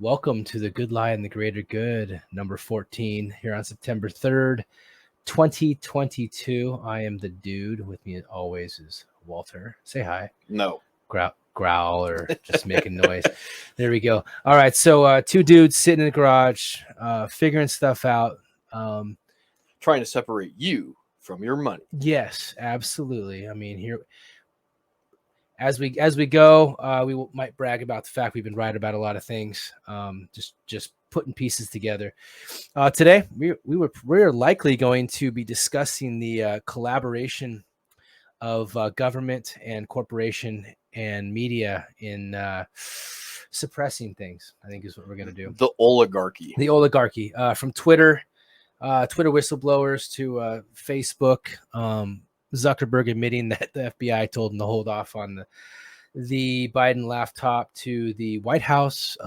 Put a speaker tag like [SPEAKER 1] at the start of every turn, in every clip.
[SPEAKER 1] Welcome to the Good Lie and the Greater Good, number 14, here on September 3rd, 2022. I am the dude. With me, as always, is Walter. Say hi.
[SPEAKER 2] No.
[SPEAKER 1] Growl or just making noise. There we go. All right. So, two dudes sitting in the garage, figuring stuff out.
[SPEAKER 2] Trying to separate you from your money.
[SPEAKER 1] Yes, absolutely. I mean, here as we go, we might brag about the fact we've been right about a lot of things. Just putting pieces together. Today we're likely going to be discussing the collaboration of government and corporation and media in suppressing things. I think is what we're going to do.
[SPEAKER 2] The oligarchy.
[SPEAKER 1] The oligarchy, from Twitter whistleblowers to Facebook. Zuckerberg admitting that the FBI told him to hold off on the Biden laptop, to the White House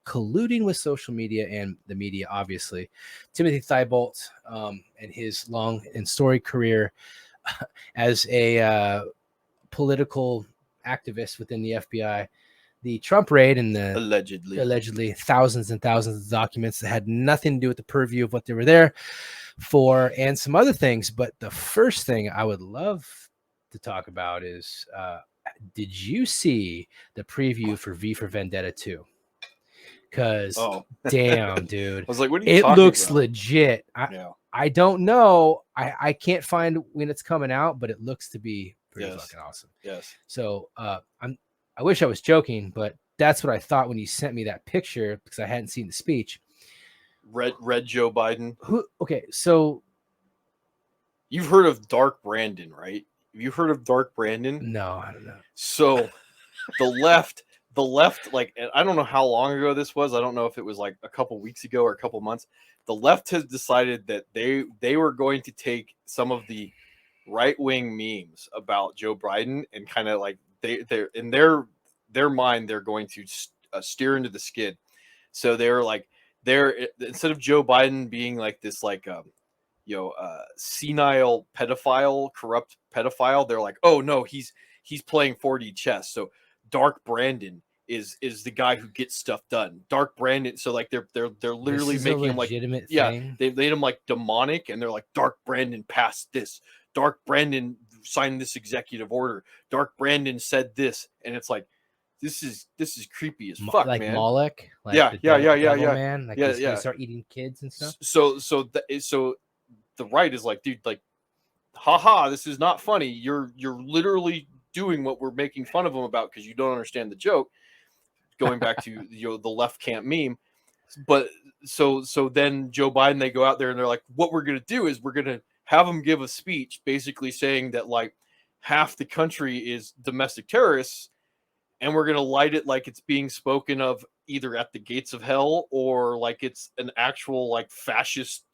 [SPEAKER 1] colluding with social media and the media, obviously. Timothy Thibault and his long and storied career as a political activist within the FBI. The Trump raid and the allegedly thousands and thousands of documents that had nothing to do with the purview of what they were there for, and some other things. But the first thing I would love to talk about is, did you see the preview for V for Vendetta 2? Because damn, dude,
[SPEAKER 2] I was like, what are you
[SPEAKER 1] it
[SPEAKER 2] talking
[SPEAKER 1] looks
[SPEAKER 2] about?
[SPEAKER 1] legit. I don't know. I can't find when it's coming out, but it looks to be pretty fucking awesome.
[SPEAKER 2] Yes.
[SPEAKER 1] So I wish I was joking, but that's what I thought when you sent me that picture, because I hadn't seen the speech.
[SPEAKER 2] Red Joe Biden.
[SPEAKER 1] Okay, so
[SPEAKER 2] you've heard of Dark Brandon, right? Have you heard of Dark Brandon?
[SPEAKER 1] No, I don't know.
[SPEAKER 2] So the left, like, I don't know how long ago this was. I don't know if it was like a couple weeks ago or a couple months. The left has decided that they were going to take some of the right-wing memes about Joe Biden and kind of like they're in their mind, they're going to steer into the skid. So they're like, instead of Joe Biden being like this, like, senile pedophile, corrupt pedophile, they're like, oh no, he's playing 4D chess. So Dark Brandon is the guy who gets stuff done. Dark Brandon. So like they're literally making him like
[SPEAKER 1] thing.
[SPEAKER 2] They made him like demonic, and they're like, Dark Brandon passed this. Dark Brandon signed this executive order. Dark Brandon said this, and it's like, this is creepy as fuck,
[SPEAKER 1] like
[SPEAKER 2] man.
[SPEAKER 1] Moloch, like
[SPEAKER 2] yeah,
[SPEAKER 1] man, like he's gonna start eating kids and stuff.
[SPEAKER 2] So the right is like, dude, like, haha, this is not funny. You're literally doing what we're making fun of him about because you don't understand the joke. Going back to the left camp meme. But so then Joe Biden, they go out there and they're like, what we're gonna do is we're gonna have him give a speech basically saying that like half the country is domestic terrorists, and we're gonna light it like it's being spoken of either at the gates of hell or like it's an actual like fascist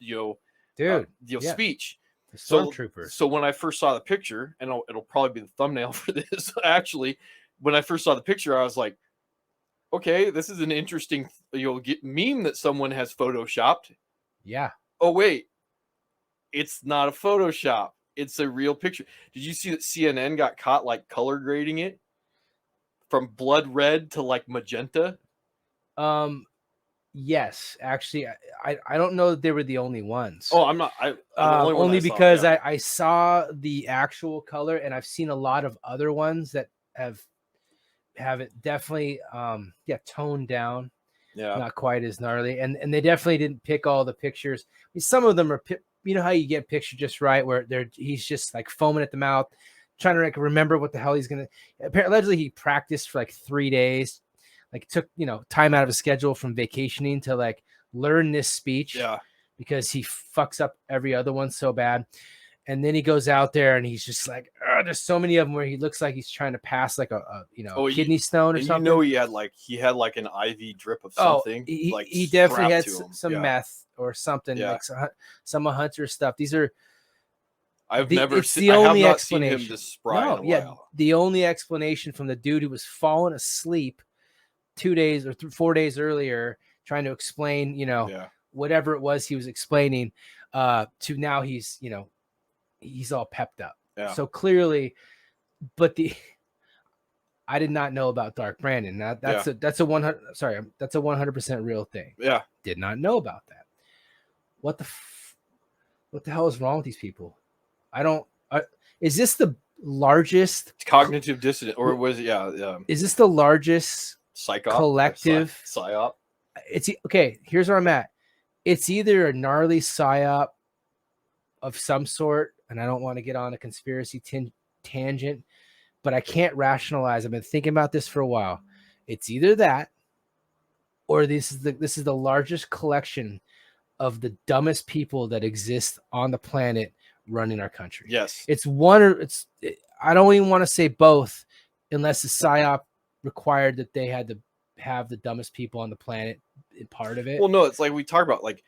[SPEAKER 2] speech.
[SPEAKER 1] Stormtroopers.
[SPEAKER 2] So when I first saw the picture, and it'll probably be the thumbnail for this, actually, when I first saw the picture, I was like, okay, this is an interesting meme that someone has photoshopped.
[SPEAKER 1] Yeah.
[SPEAKER 2] Oh wait, it's not a Photoshop. It's a real picture. Did you see that CNN got caught like color grading it from blood red to like magenta?
[SPEAKER 1] Yes, actually, I don't know that they were the only ones.
[SPEAKER 2] Oh, I'm not.
[SPEAKER 1] Only because I saw the actual color, and I've seen a lot of other ones that have it definitely toned down.
[SPEAKER 2] Yeah,
[SPEAKER 1] not quite as gnarly, and they definitely didn't pick all the pictures. I mean, some of them are, you know how you get a picture just right where he's just like foaming at the mouth, trying to like remember what the hell he's gonna. Apparently, allegedly, he practiced for like 3 days. Like took time out of his schedule from vacationing to like learn this speech.
[SPEAKER 2] Yeah,
[SPEAKER 1] because he fucks up every other one so bad. And then he goes out there and he's just like, there's so many of them where he looks like he's trying to pass like a kidney stone or something.
[SPEAKER 2] He had like an IV drip of something.
[SPEAKER 1] He definitely had some meth or something, like some Hunter stuff. These are.
[SPEAKER 2] I've never seen him this spry in a while.
[SPEAKER 1] The only explanation from the dude who was falling asleep 2 days or 4 days earlier trying to explain, whatever it was he was explaining, to now he's all pepped up.
[SPEAKER 2] Yeah.
[SPEAKER 1] So clearly, but I did not know about Dark Brandon. That's a 100. Sorry, that's a 100% real thing.
[SPEAKER 2] Yeah.
[SPEAKER 1] Did not know about that. What the hell is wrong with these people? I don't. Is this the largest
[SPEAKER 2] Cognitive dissonance, or was it? Yeah.
[SPEAKER 1] Is this the largest
[SPEAKER 2] Psychop
[SPEAKER 1] collective
[SPEAKER 2] psyop?
[SPEAKER 1] It's okay. Here's where I'm at. It's either a gnarly psyop of some sort, and I don't want to get on a conspiracy tangent, but I can't rationalize. I've been thinking about this for a while. It's either that, or this is the largest collection of the dumbest people that exist on the planet running our country.
[SPEAKER 2] Yes,
[SPEAKER 1] it's one, or I don't even want to say both, unless the psyop required that they had to have the dumbest people on the planet in part of it.
[SPEAKER 2] Well, no, it's like we talk about, like,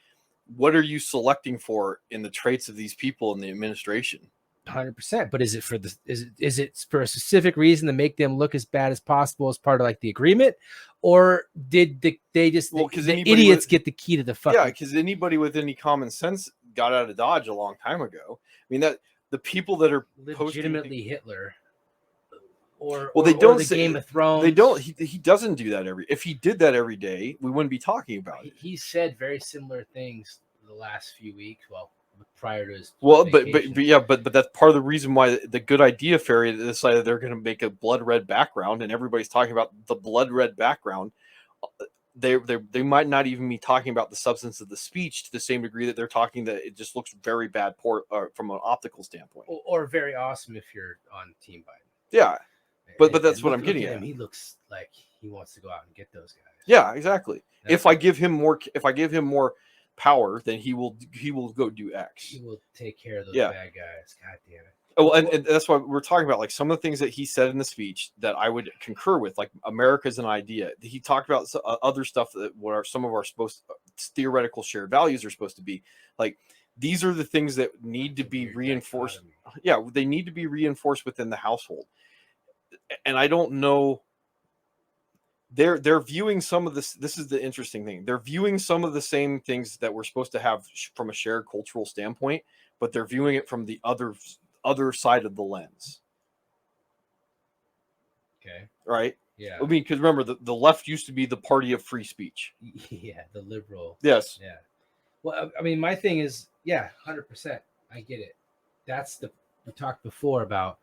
[SPEAKER 2] what are you selecting for in the traits of these people in the administration?
[SPEAKER 1] 100%. But is it for for a specific reason to make them look as bad as possible as part of like the agreement, or did they just the idiots get the key to the fucking?
[SPEAKER 2] Yeah, because anybody with any common sense got out of Dodge a long time ago. I mean, that the people that are
[SPEAKER 1] legitimately Hitler.
[SPEAKER 2] They don't
[SPEAKER 1] say
[SPEAKER 2] say
[SPEAKER 1] Game of Thrones.
[SPEAKER 2] They don't. He doesn't do that if he did that every day, we wouldn't be talking about it.
[SPEAKER 1] He said very similar things the last few weeks. Well, prior to his
[SPEAKER 2] but that's part of the reason why the Good Idea Fairy decided they're going to make a blood red background, and everybody's talking about the blood red background. They might not even be talking about the substance of the speech to the same degree that they're talking that it just looks very bad from an optical standpoint,
[SPEAKER 1] or very awesome if you're on Team Biden.
[SPEAKER 2] Yeah. But that's what I'm getting at.
[SPEAKER 1] He looks like he wants to go out and get those guys.
[SPEAKER 2] Yeah, exactly. If I give him more power, then he will go do X.
[SPEAKER 1] He will take care of those bad guys. God damn it.
[SPEAKER 2] Oh, and that's why we're talking about, like, some of the things that he said in the speech that I would concur with, like America's an idea. He talked about other stuff that what are some of our theoretical shared values are supposed to be. Like, these are the things that need to be reinforced. Yeah, they need to be reinforced within the household. And I don't know, they're viewing some of this. This is the interesting thing. They're viewing some of the same things that we're supposed to have from a shared cultural standpoint, but they're viewing it from the other side of the lens.
[SPEAKER 1] Okay.
[SPEAKER 2] Right?
[SPEAKER 1] Yeah.
[SPEAKER 2] I mean, because remember, the left used to be the party of free speech.
[SPEAKER 1] Yeah, the liberal.
[SPEAKER 2] Yes.
[SPEAKER 1] Yeah. Well, I mean, my thing is, 100%. I get it. We talked before about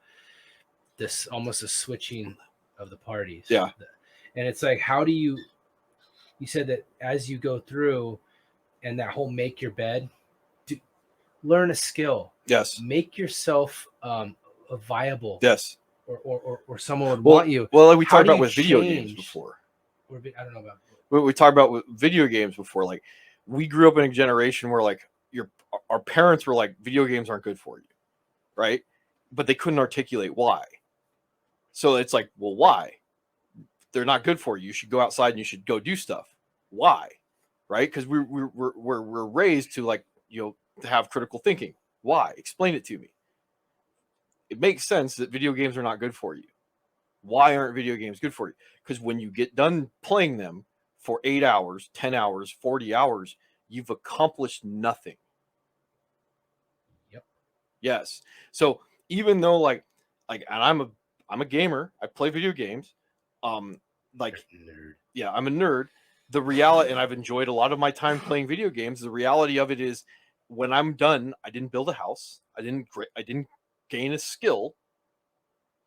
[SPEAKER 1] this almost a switching of the parties.
[SPEAKER 2] Yeah.
[SPEAKER 1] And it's like, how do you said that as you go through and that whole make your bed, learn a skill.
[SPEAKER 2] Yes.
[SPEAKER 1] Make yourself a viable.
[SPEAKER 2] Yes.
[SPEAKER 1] Or someone would want you.
[SPEAKER 2] Well, like we talked about with video games before.
[SPEAKER 1] I don't know about.
[SPEAKER 2] We talked about with video games before. Like, we grew up in a generation where, like, our parents were like, video games aren't good for you, right? But they couldn't articulate why. So it's like, well, why? They're not good for you. You should go outside and you should go do stuff. Why? Right? Because we're raised to, like, to have critical thinking. Why? Explain it to me. It makes sense that video games are not good for you. Why aren't video games good for you? Because when you get done playing them for 8 hours, 10 hours, 40 hours, you've accomplished nothing.
[SPEAKER 1] Yep.
[SPEAKER 2] Yes. So even though like, and I'm a gamer, I play video games. Like,
[SPEAKER 1] nerd.
[SPEAKER 2] Yeah, I'm a nerd. The reality, and I've enjoyed a lot of my time playing video games. The reality of it is, when I'm done, I didn't build a house. I didn't gain a skill.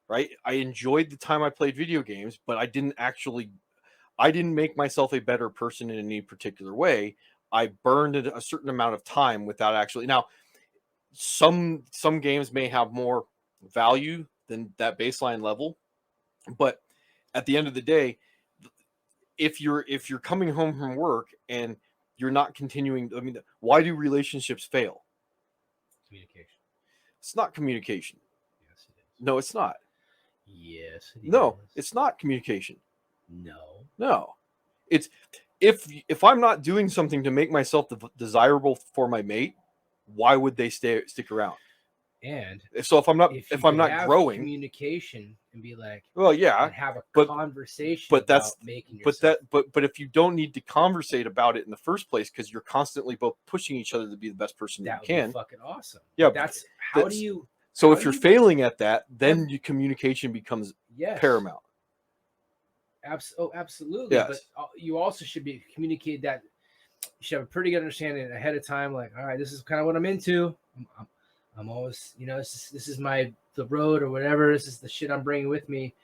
[SPEAKER 2] Right? I enjoyed the time I played video games, but I didn't make myself a better person in any particular way. I burned a certain amount of time without actually. Now, some games may have more value than that baseline level, but at the end of the day, if you're coming home from work and you're not continuing, I mean, why do relationships fail?
[SPEAKER 1] Communication.
[SPEAKER 2] It's not communication.
[SPEAKER 1] Yes, it is.
[SPEAKER 2] No, it's not.
[SPEAKER 1] Yes, it is.
[SPEAKER 2] No, it's not communication.
[SPEAKER 1] No.
[SPEAKER 2] It's if I'm not doing something to make myself desirable for my mate, why would they stick around?
[SPEAKER 1] And
[SPEAKER 2] so if I'm not growing,
[SPEAKER 1] communication and be like,
[SPEAKER 2] well, yeah,
[SPEAKER 1] and have a conversation.
[SPEAKER 2] But
[SPEAKER 1] about making yourself.
[SPEAKER 2] But if you don't need to conversate about it in the first place because you're constantly both pushing each other to be the best person
[SPEAKER 1] that
[SPEAKER 2] you can,
[SPEAKER 1] be fucking awesome.
[SPEAKER 2] Yeah,
[SPEAKER 1] how do you?
[SPEAKER 2] So if you're failing at that, then your communication becomes paramount.
[SPEAKER 1] Absolutely.
[SPEAKER 2] Yes.
[SPEAKER 1] But you also should be communicated that you should have a pretty good understanding ahead of time. Like, all right, this is kind of what I'm into. I'm always, this is the road or whatever. This is the shit I'm bringing with me.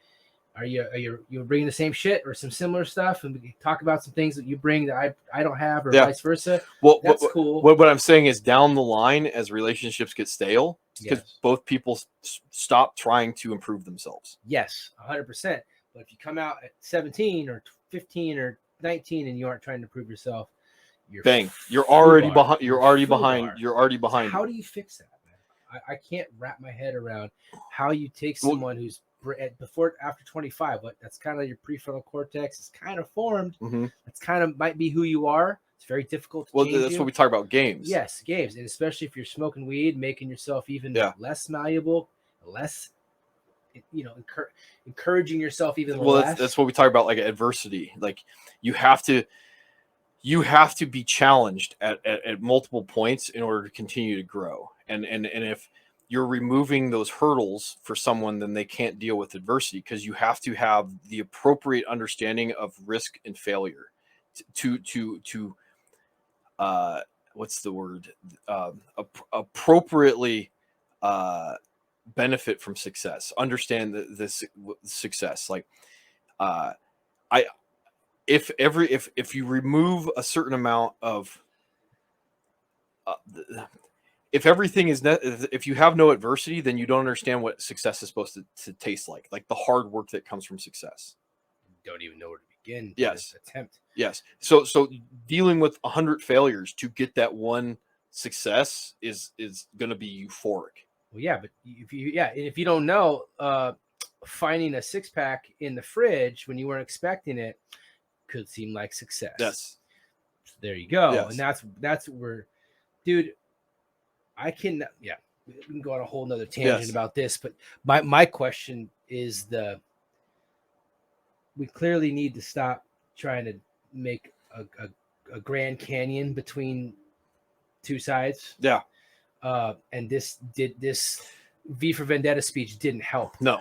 [SPEAKER 1] Are you bringing the same shit or some similar stuff? And we can talk about some things that you bring that I don't have, or vice versa.
[SPEAKER 2] Well,
[SPEAKER 1] That's cool.
[SPEAKER 2] What I'm saying is, down the line, as relationships get stale, because both people stop trying to improve themselves.
[SPEAKER 1] Yes, 100%. But if you come out at 17 or 15 or 19 and you aren't trying to prove yourself, you're already behind. You're already behind.
[SPEAKER 2] How
[SPEAKER 1] do you fix that, man? I can't wrap my head around how you take someone who's after 25. That's kind of your prefrontal cortex is kind of formed.
[SPEAKER 2] Mm-hmm.
[SPEAKER 1] That's kind of might be who you are. It's very difficult to change
[SPEAKER 2] that's what we talk about, games.
[SPEAKER 1] Yes, games, and especially if you're smoking weed, making yourself even less malleable, less, encouraging yourself even less.
[SPEAKER 2] That's what we talk about, like adversity. Like you have to be challenged at multiple points in order to continue to grow. And if you're removing those hurdles for someone, then they can't deal with adversity, because you have to have the appropriate understanding of risk and failure to what's the word? Appropriately benefit from success. Understand the success. Like if you remove a certain amount of if everything is if you have no adversity, then you don't understand what success is supposed to taste like the hard work that comes from success.
[SPEAKER 1] Don't even know where to begin.
[SPEAKER 2] Yes.
[SPEAKER 1] Attempt.
[SPEAKER 2] Yes. So dealing with 100 failures to get that one success is going to be euphoric.
[SPEAKER 1] Well, yeah, but if you don't know, finding a 6-pack in the fridge when you weren't expecting it could seem like success.
[SPEAKER 2] Yes.
[SPEAKER 1] So there you go.
[SPEAKER 2] Yes.
[SPEAKER 1] And that's where, dude, we can go on a whole nother tangent about this, but my question is we clearly need to stop trying to make a Grand Canyon between two sides.
[SPEAKER 2] Yeah.
[SPEAKER 1] And this V for Vendetta speech didn't help.
[SPEAKER 2] No.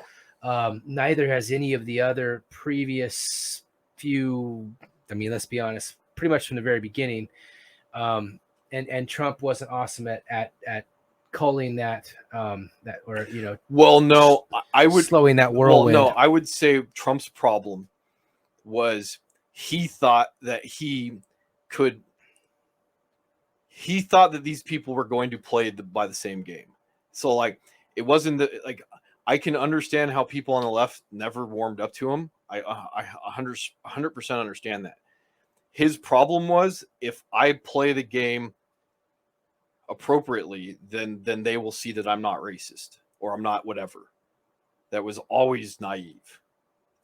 [SPEAKER 1] Neither has any of the other previous few. I mean, let's be honest, pretty much from the very beginning. And Trump wasn't awesome at culling that
[SPEAKER 2] Well, no, I would
[SPEAKER 1] slowing that whirlwind.
[SPEAKER 2] Well, no, I would say Trump's problem was he thought that these people were going to play by the same game. So like it wasn't I can understand how people on the left never warmed up to him. I 100% understand that. His problem was, if I play the game appropriately, then they will see that I'm not racist or I'm not whatever. That was always naive.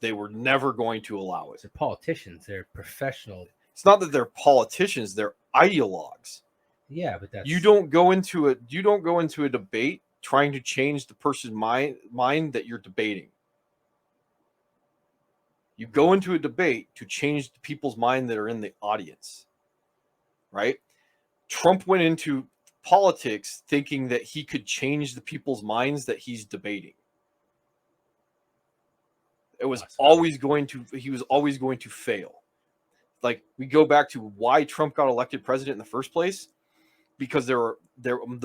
[SPEAKER 2] They were never going to allow it.
[SPEAKER 1] They're politicians. They're professional.
[SPEAKER 2] It's not that they're politicians. They're ideologues.
[SPEAKER 1] Yeah, but
[SPEAKER 2] you don't go into a debate trying to change the person's mind that you're debating. You go into a debate to change the people's mind that are in the audience, right? Trump went into politics thinking that he could change the people's minds that he's debating. He was always going to fail. Like, we go back to why Trump got elected president in the first place, because the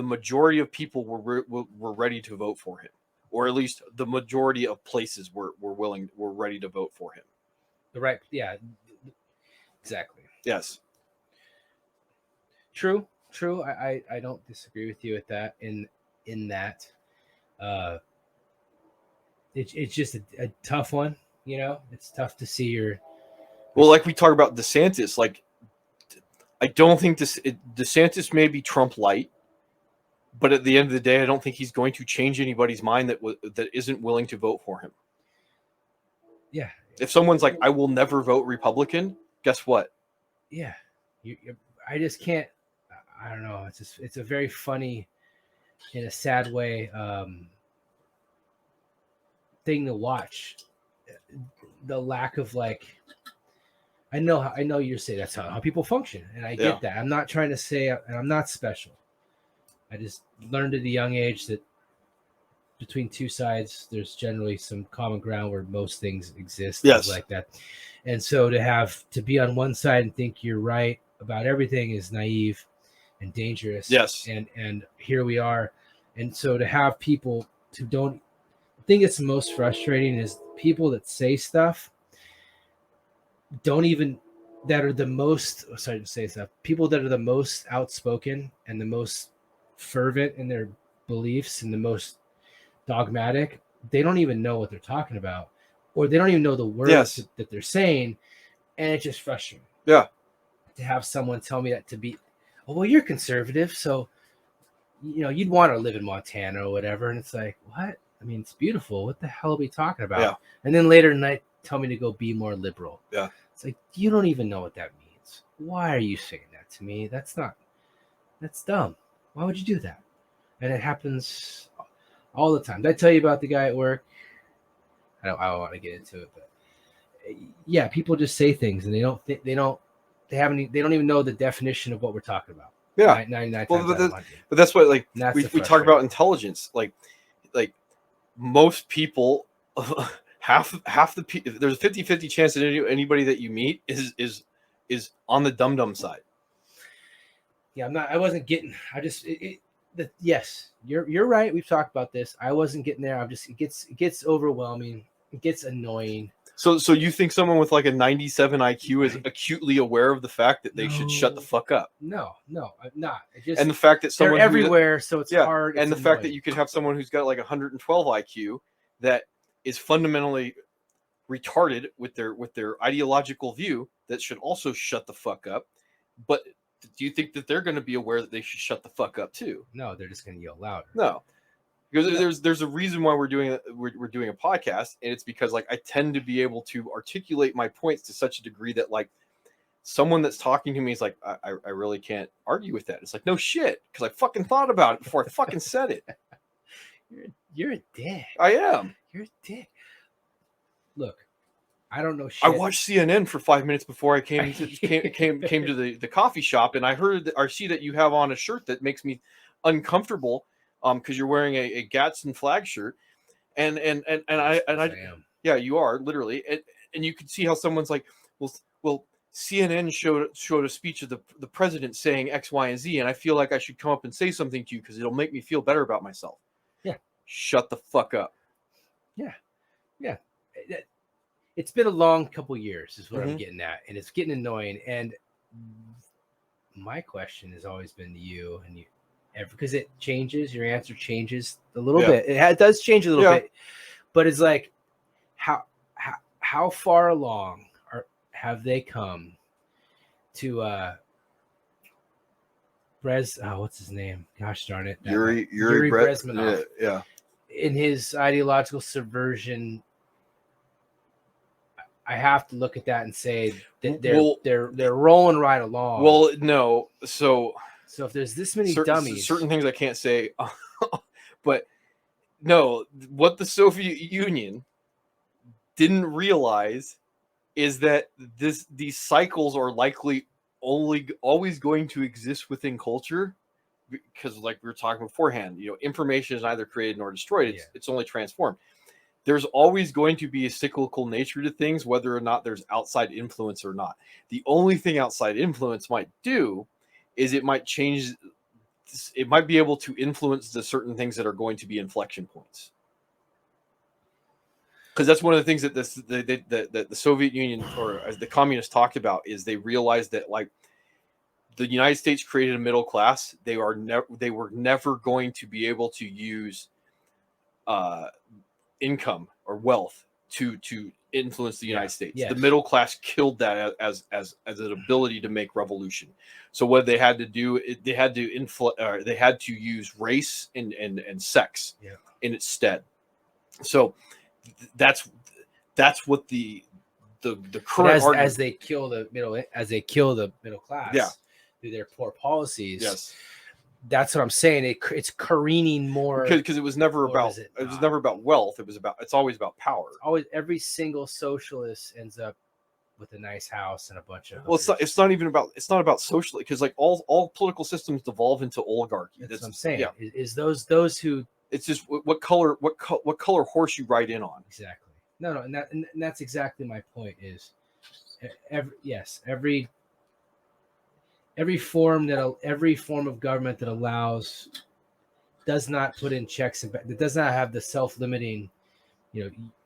[SPEAKER 2] majority of people were ready to vote for him, or at least the majority of places were ready to vote for him.
[SPEAKER 1] Yeah, exactly.
[SPEAKER 2] Yes.
[SPEAKER 1] True. I don't disagree with you with that. In that, it's just a tough one. It's tough to see your.
[SPEAKER 2] Well, like we talk about DeSantis, like I don't think DeSantis may be Trump light, but at the end of the day, I don't think he's going to change anybody's mind that isn't willing to vote for him.
[SPEAKER 1] Yeah.
[SPEAKER 2] If someone's like, I will never vote Republican, guess what?
[SPEAKER 1] Yeah. I just can't. I don't know. It's a very funny, in a sad way, thing to watch. The lack of I know you're saying that's how people function, and I get that. I'm not trying to say, and I'm not special. I just learned at a young age that between two sides, there's generally some common ground where most things exist,
[SPEAKER 2] Yes.
[SPEAKER 1] things like that. And so to be on one side and think you're right about everything is naive and dangerous.
[SPEAKER 2] Yes.
[SPEAKER 1] And here we are. And so to have people who don't, I think it's most frustrating is people that say stuff don't even, that are the most, sorry to say stuff, people that are the most outspoken and the most fervent in their beliefs and the most dogmatic, they don't even know what they're talking about, or they don't even know the words
[SPEAKER 2] Yes.
[SPEAKER 1] that they're saying. And it's just frustrating.
[SPEAKER 2] Yeah.
[SPEAKER 1] To have someone tell me that, to be, oh, well, you're conservative, so you'd want to live in Montana or whatever. And it's like, what? I mean, it's beautiful. What the hell are we talking about?
[SPEAKER 2] Yeah.
[SPEAKER 1] And then later tonight, tell me to go be more liberal.
[SPEAKER 2] Yeah.
[SPEAKER 1] It's like, you don't even know what that means. Why are you saying that to me? That's dumb. Why would you do that? And it happens all the time. Did I tell you about the guy at work? I don't want to get into it, but yeah, people just say things and they don't even know the definition of what we're talking about.
[SPEAKER 2] Yeah.
[SPEAKER 1] 99
[SPEAKER 2] Well,
[SPEAKER 1] times out of 100.
[SPEAKER 2] but that's what, like,
[SPEAKER 1] And that's
[SPEAKER 2] we
[SPEAKER 1] the
[SPEAKER 2] talk
[SPEAKER 1] frustrating
[SPEAKER 2] about intelligence. Like most people, half the people, there's a 50-50 chance that anybody that you meet is on the dum-dum side.
[SPEAKER 1] Yeah, I wasn't getting, yes, you're right. We've talked about this. I wasn't getting there. It gets overwhelming. It gets annoying.
[SPEAKER 2] So you think someone with like a 97 IQ is acutely aware of the fact that they should shut the fuck up?
[SPEAKER 1] No, I'm not.
[SPEAKER 2] And the fact that someone
[SPEAKER 1] they're everywhere, so it's hard.
[SPEAKER 2] And
[SPEAKER 1] it's
[SPEAKER 2] the fact that
[SPEAKER 1] annoying.
[SPEAKER 2] you could have someone who's got like 112 IQ that is fundamentally retarded with their ideological view that should also shut the fuck up. But do you think that they're going to be aware that they should shut the fuck up too?
[SPEAKER 1] No, they're just going to yell louder.
[SPEAKER 2] No. Because there's a reason why we're doing a podcast, and it's because like I tend to be able to articulate my points to such a degree that like someone that's talking to me is like, I really can't argue with that. It's like, no shit, because I fucking thought about it before I fucking said it.
[SPEAKER 1] You're a dick.
[SPEAKER 2] I am.
[SPEAKER 1] You're a dick. Look, I don't know shit.
[SPEAKER 2] I watched CNN for 5 minutes before I came to the coffee shop, and I see that you have on a shirt that makes me uncomfortable. Because you're wearing a Gadsden flag shirt, and I
[SPEAKER 1] am.
[SPEAKER 2] Yeah, you are literally, and you can see how someone's like, well, CNN showed a speech of the president saying X, Y, and Z, and I feel like I should come up and say something to you because it'll make me feel better about myself.
[SPEAKER 1] Yeah,
[SPEAKER 2] shut the fuck up.
[SPEAKER 1] Yeah. It's been a long couple years, is what
[SPEAKER 2] Mm-hmm.
[SPEAKER 1] I'm getting at, and it's getting annoying. And my question has always been to you, and you. Because it changes, your answer changes a little bit. It does change a little bit, but it's like, how far along have they come to what's his name? Gosh darn it,
[SPEAKER 2] Yuri
[SPEAKER 1] Bezmenov.
[SPEAKER 2] Yeah.
[SPEAKER 1] In his ideological subversion, I have to look at that and say that they're rolling right along.
[SPEAKER 2] Well, no, So
[SPEAKER 1] if there's this many dummies,
[SPEAKER 2] certain things I can't say, but no, what the Soviet Union didn't realize is that these cycles are likely always going to exist within culture, because like we were talking beforehand, information is neither created nor destroyed. It's only transformed. There's always going to be a cyclical nature to things, whether or not there's outside influence or not. The only thing outside influence might do is it might change. It might be able to influence the certain things that are going to be inflection points. Because that's one of the things that the Soviet Union, or as the communists talked about, is they realized that like the United States created a middle class. They were never going to be able to use income or wealth to influence the United States.
[SPEAKER 1] Yes.
[SPEAKER 2] The middle class killed that as an ability to make revolution. So what they had to do, they had to use race and sex in its stead. So that's what the current
[SPEAKER 1] as they kill the middle class through their poor policies.
[SPEAKER 2] Yes.
[SPEAKER 1] That's what I'm saying. It's careening more
[SPEAKER 2] because it was never about wealth. It's always about power.
[SPEAKER 1] Always, every single socialist ends up with a nice house and a bunch of.
[SPEAKER 2] Well, it's not about socially, because like all political systems devolve into oligarchy.
[SPEAKER 1] That's what I'm saying. Yeah. Is those who
[SPEAKER 2] It's just what color horse you ride in on.
[SPEAKER 1] Exactly. No, and that's exactly my point. Is every form of government that allows does not put in checks and that does not have the self-limiting,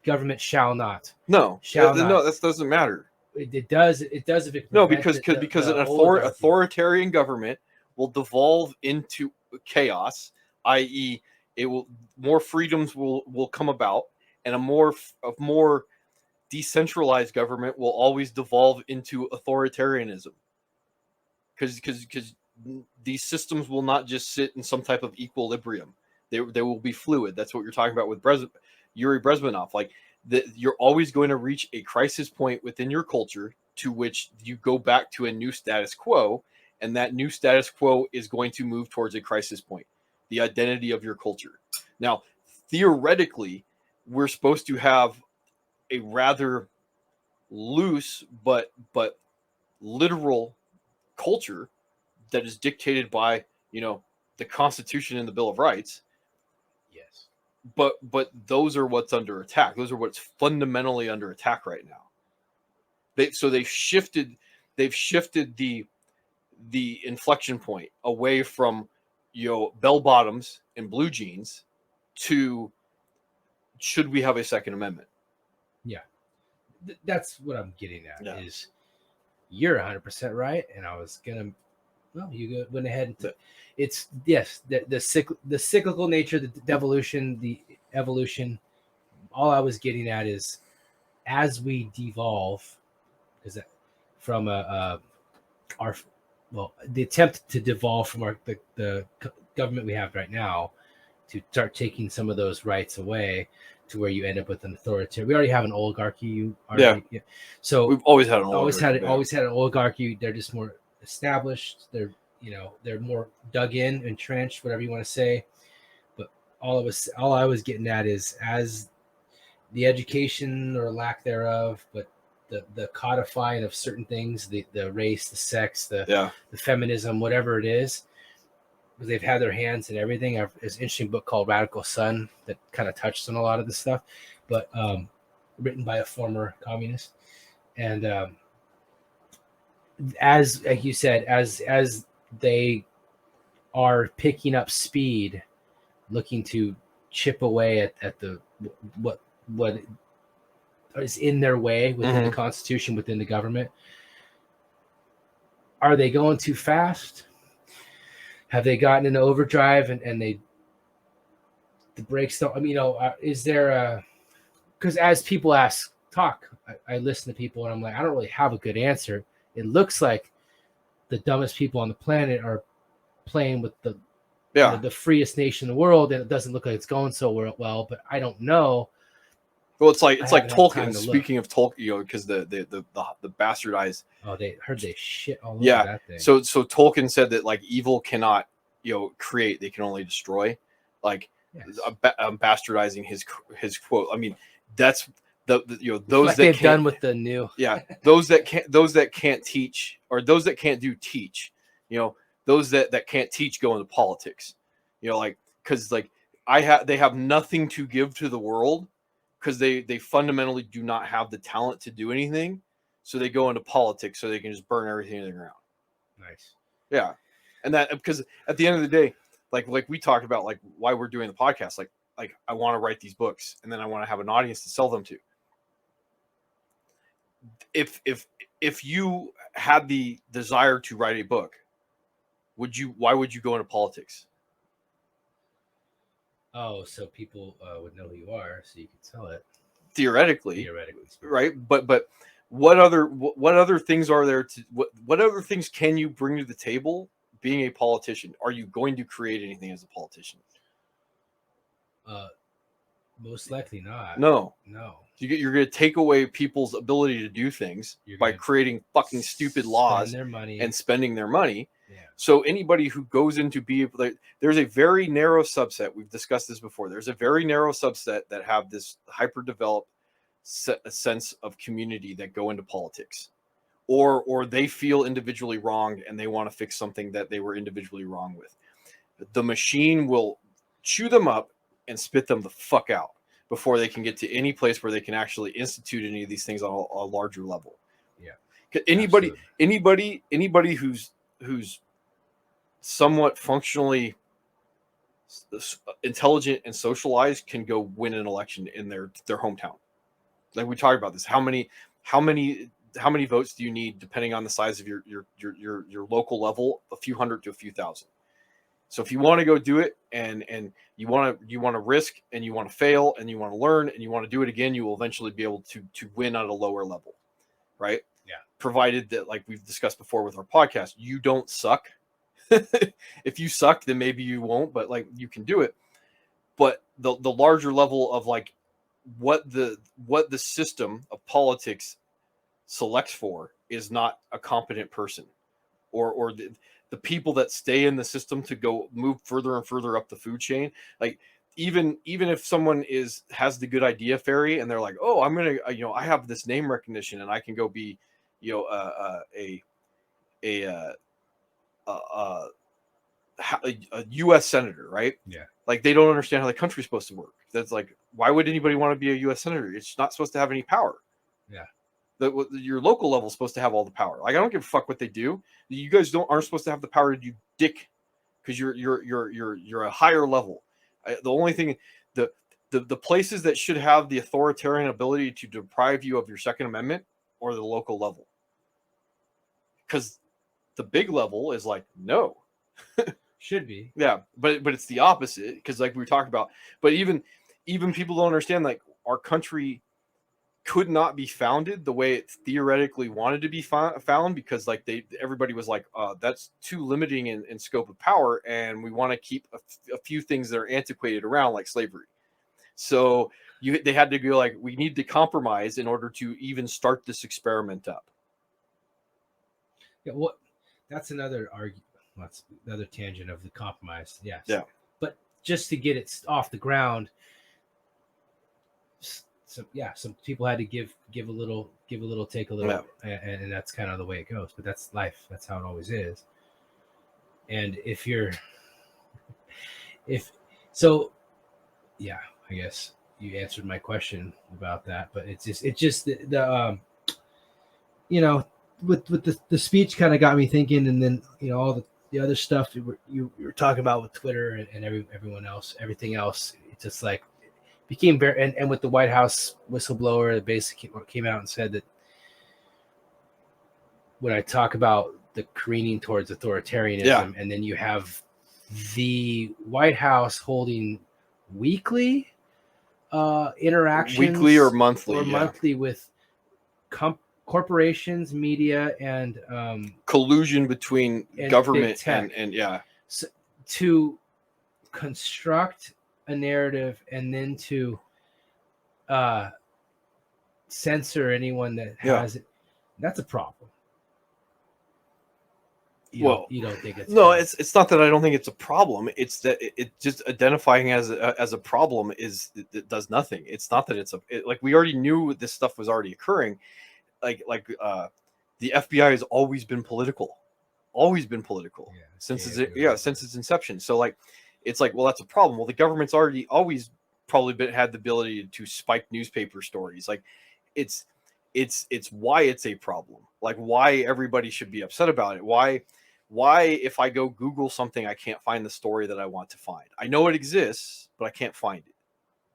[SPEAKER 1] government shall not.
[SPEAKER 2] No,
[SPEAKER 1] Shall
[SPEAKER 2] no,
[SPEAKER 1] not.
[SPEAKER 2] that doesn't matter.
[SPEAKER 1] It does if it
[SPEAKER 2] No, because
[SPEAKER 1] the
[SPEAKER 2] an
[SPEAKER 1] oligarchy.
[SPEAKER 2] authoritarian government will devolve into chaos, i.e., more freedoms will come about, and a more decentralized government will always devolve into authoritarianism. Because these systems will not just sit in some type of equilibrium. They will be fluid. That's what you're talking about with Yuri Brezhnev. Like you're always going to reach a crisis point within your culture to which you go back to a new status quo, and that new status quo is going to move towards a crisis point, the identity of your culture. Now, theoretically, we're supposed to have a rather loose but literal culture that is dictated by the Constitution and the Bill of Rights.
[SPEAKER 1] Yes,
[SPEAKER 2] but those are what's under attack. Those are what's fundamentally under attack right now. They've shifted the inflection point away from bell bottoms and blue jeans to should we have a Second Amendment?
[SPEAKER 1] Yeah, that's what I'm getting at.
[SPEAKER 2] Yeah.
[SPEAKER 1] Is you're 100% right, and I was gonna. Well, you went ahead and it's yes the cyclical nature, the devolution, the evolution. All I was getting at is as we devolve, because from the attempt to devolve from the government we have right now to start taking some of those rights away to where you end up with an authoritarian. We already have an oligarchy. Yeah. So
[SPEAKER 2] we've always had an oligarchy.
[SPEAKER 1] Always had an oligarchy. They're just more established. They're more dug in, entrenched, whatever you want to say. But all I was getting at is as the education or lack thereof, but the codifying of certain things, the race, the sex, the feminism, whatever it is, because they've had their hands in everything. There's an interesting book called Radical Son that kind of touched on a lot of this stuff, but written by a former communist. And as like you said, as they are picking up speed, looking to chip away at the what is in their way within the Constitution, within the government. Are they going too fast? Have they gotten into overdrive and the brakes don't? I mean, is there a? Because as people talk, I listen to people and I'm like, I don't really have a good answer. It looks like the dumbest people on the planet are playing with the freest nation in the world, and it doesn't look like it's going so well. But I don't know.
[SPEAKER 2] Well, it's like Tolkien. Speaking of Tolkien, because the bastardized.
[SPEAKER 1] Oh, they shit all over that thing.
[SPEAKER 2] So Tolkien said that like evil cannot create; they can only destroy. Like I'm bastardizing his quote. I mean, that's those
[SPEAKER 1] like
[SPEAKER 2] that
[SPEAKER 1] they've done with the new.
[SPEAKER 2] Yeah, those that can't teach, or those that can't do teach. Those that can't teach go into politics. Because they have nothing to give to the world. Because they fundamentally do not have the talent to do anything, so they go into politics so they can just burn everything to the ground.
[SPEAKER 1] Nice.
[SPEAKER 2] Yeah, and that because at the end of the day, like we talked about, like why we're doing the podcast, like I want to write these books, and then I want to have an audience to sell them to. If you had the desire to write a book, why would you go into politics?
[SPEAKER 1] Oh, so people would know who you are, so you could sell it.
[SPEAKER 2] Theoretically, right? But what other things are there to what other things can you bring to the table being a politician? Are you going to create anything as a politician?
[SPEAKER 1] Most likely not.
[SPEAKER 2] No.
[SPEAKER 1] You're
[SPEAKER 2] going to take away people's ability to do things by creating fucking stupid laws and spending their money.
[SPEAKER 1] Yeah.
[SPEAKER 2] So anybody who goes into there's a very narrow subset. We've discussed this before. There's a very narrow subset that have this hyper developed sense of community that go into politics, or they feel individually wronged and they want to fix something that they were individually wrong with. The machine will chew them up, and spit them the fuck out before they can get to any place where they can actually institute any of these things on a larger level.
[SPEAKER 1] Yeah.
[SPEAKER 2] 'Cause
[SPEAKER 1] Absolutely.
[SPEAKER 2] anybody who's somewhat functionally intelligent and socialized can go win an election in their hometown. Like we talked about this. How many votes do you need depending on the size of your local level? A few hundred to a few thousand. So if you want to go do it and you want to risk and you want to fail and you want to learn and you want to do it again, you will eventually be able to win at a lower level, right?
[SPEAKER 1] Yeah.
[SPEAKER 2] Provided that, like we've discussed before with our podcast, you don't suck. If you suck, then maybe you won't, but like you can do it. But the larger level of like what the system of politics selects for is not a competent person, or the people that stay in the system to go move further and further up the food chain. Like even if someone has the good idea fairy and they're like, oh, I'm gonna I have this name recognition and I can go be a U.S. senator, right?
[SPEAKER 1] Yeah.
[SPEAKER 2] Like they don't understand how the country's supposed to work. That's like, why would anybody want to be a U.S. senator? It's not supposed to have any power.
[SPEAKER 1] Yeah.
[SPEAKER 2] Your local level is supposed to have all the power. Like I don't give a fuck what they do. You guys aren't supposed to have the power, you dick, because you're a higher level. The only thing, the places that should have the authoritarian ability to deprive you of your Second Amendment are the local level, because the big level is like no.
[SPEAKER 1] Should be.
[SPEAKER 2] Yeah, but it's the opposite, because like we were talking about. But even people don't understand, like our country could not be founded the way it theoretically wanted to be found, because like everybody was like, that's too limiting in scope of power, and we want to keep a few things that are antiquated around, like slavery. So they had to go like, we need to compromise in order to even start this experiment up.
[SPEAKER 1] Yeah, well, that's another argument. That's another tangent of the compromise. Yes.
[SPEAKER 2] Yeah.
[SPEAKER 1] But just to get it off the ground, some people had to give a little, take a little, and that's kind of the way it goes. But that's life. That's how it always is. And yeah, I guess you answered my question about that. But it's just the with the speech kind of got me thinking, and then all the other stuff you were talking about with Twitter and everything else. It's just like became very, and with the White House whistleblower that basically came out and said that when I talk about the careening towards authoritarianism, and then you have the White House holding weekly interactions,
[SPEAKER 2] weekly or monthly,
[SPEAKER 1] with corporations, media, and
[SPEAKER 2] collusion between government and
[SPEAKER 1] so, to construct a narrative and then to censor anyone that has it. That's a problem. You don't think it's
[SPEAKER 2] no? It's not that I don't think it's a problem. It's that it just identifying as a problem it does nothing. It's not that like we already knew this stuff was already occurring. Like the FBI has always been political since its inception. So like it's like, well, that's a problem. Well, the government's always probably had the ability to spike newspaper stories. Like it's why it's a problem. Like why everybody should be upset about it. Why if I go Google something, I can't find the story that I want to find. I know it exists, but I can't find it.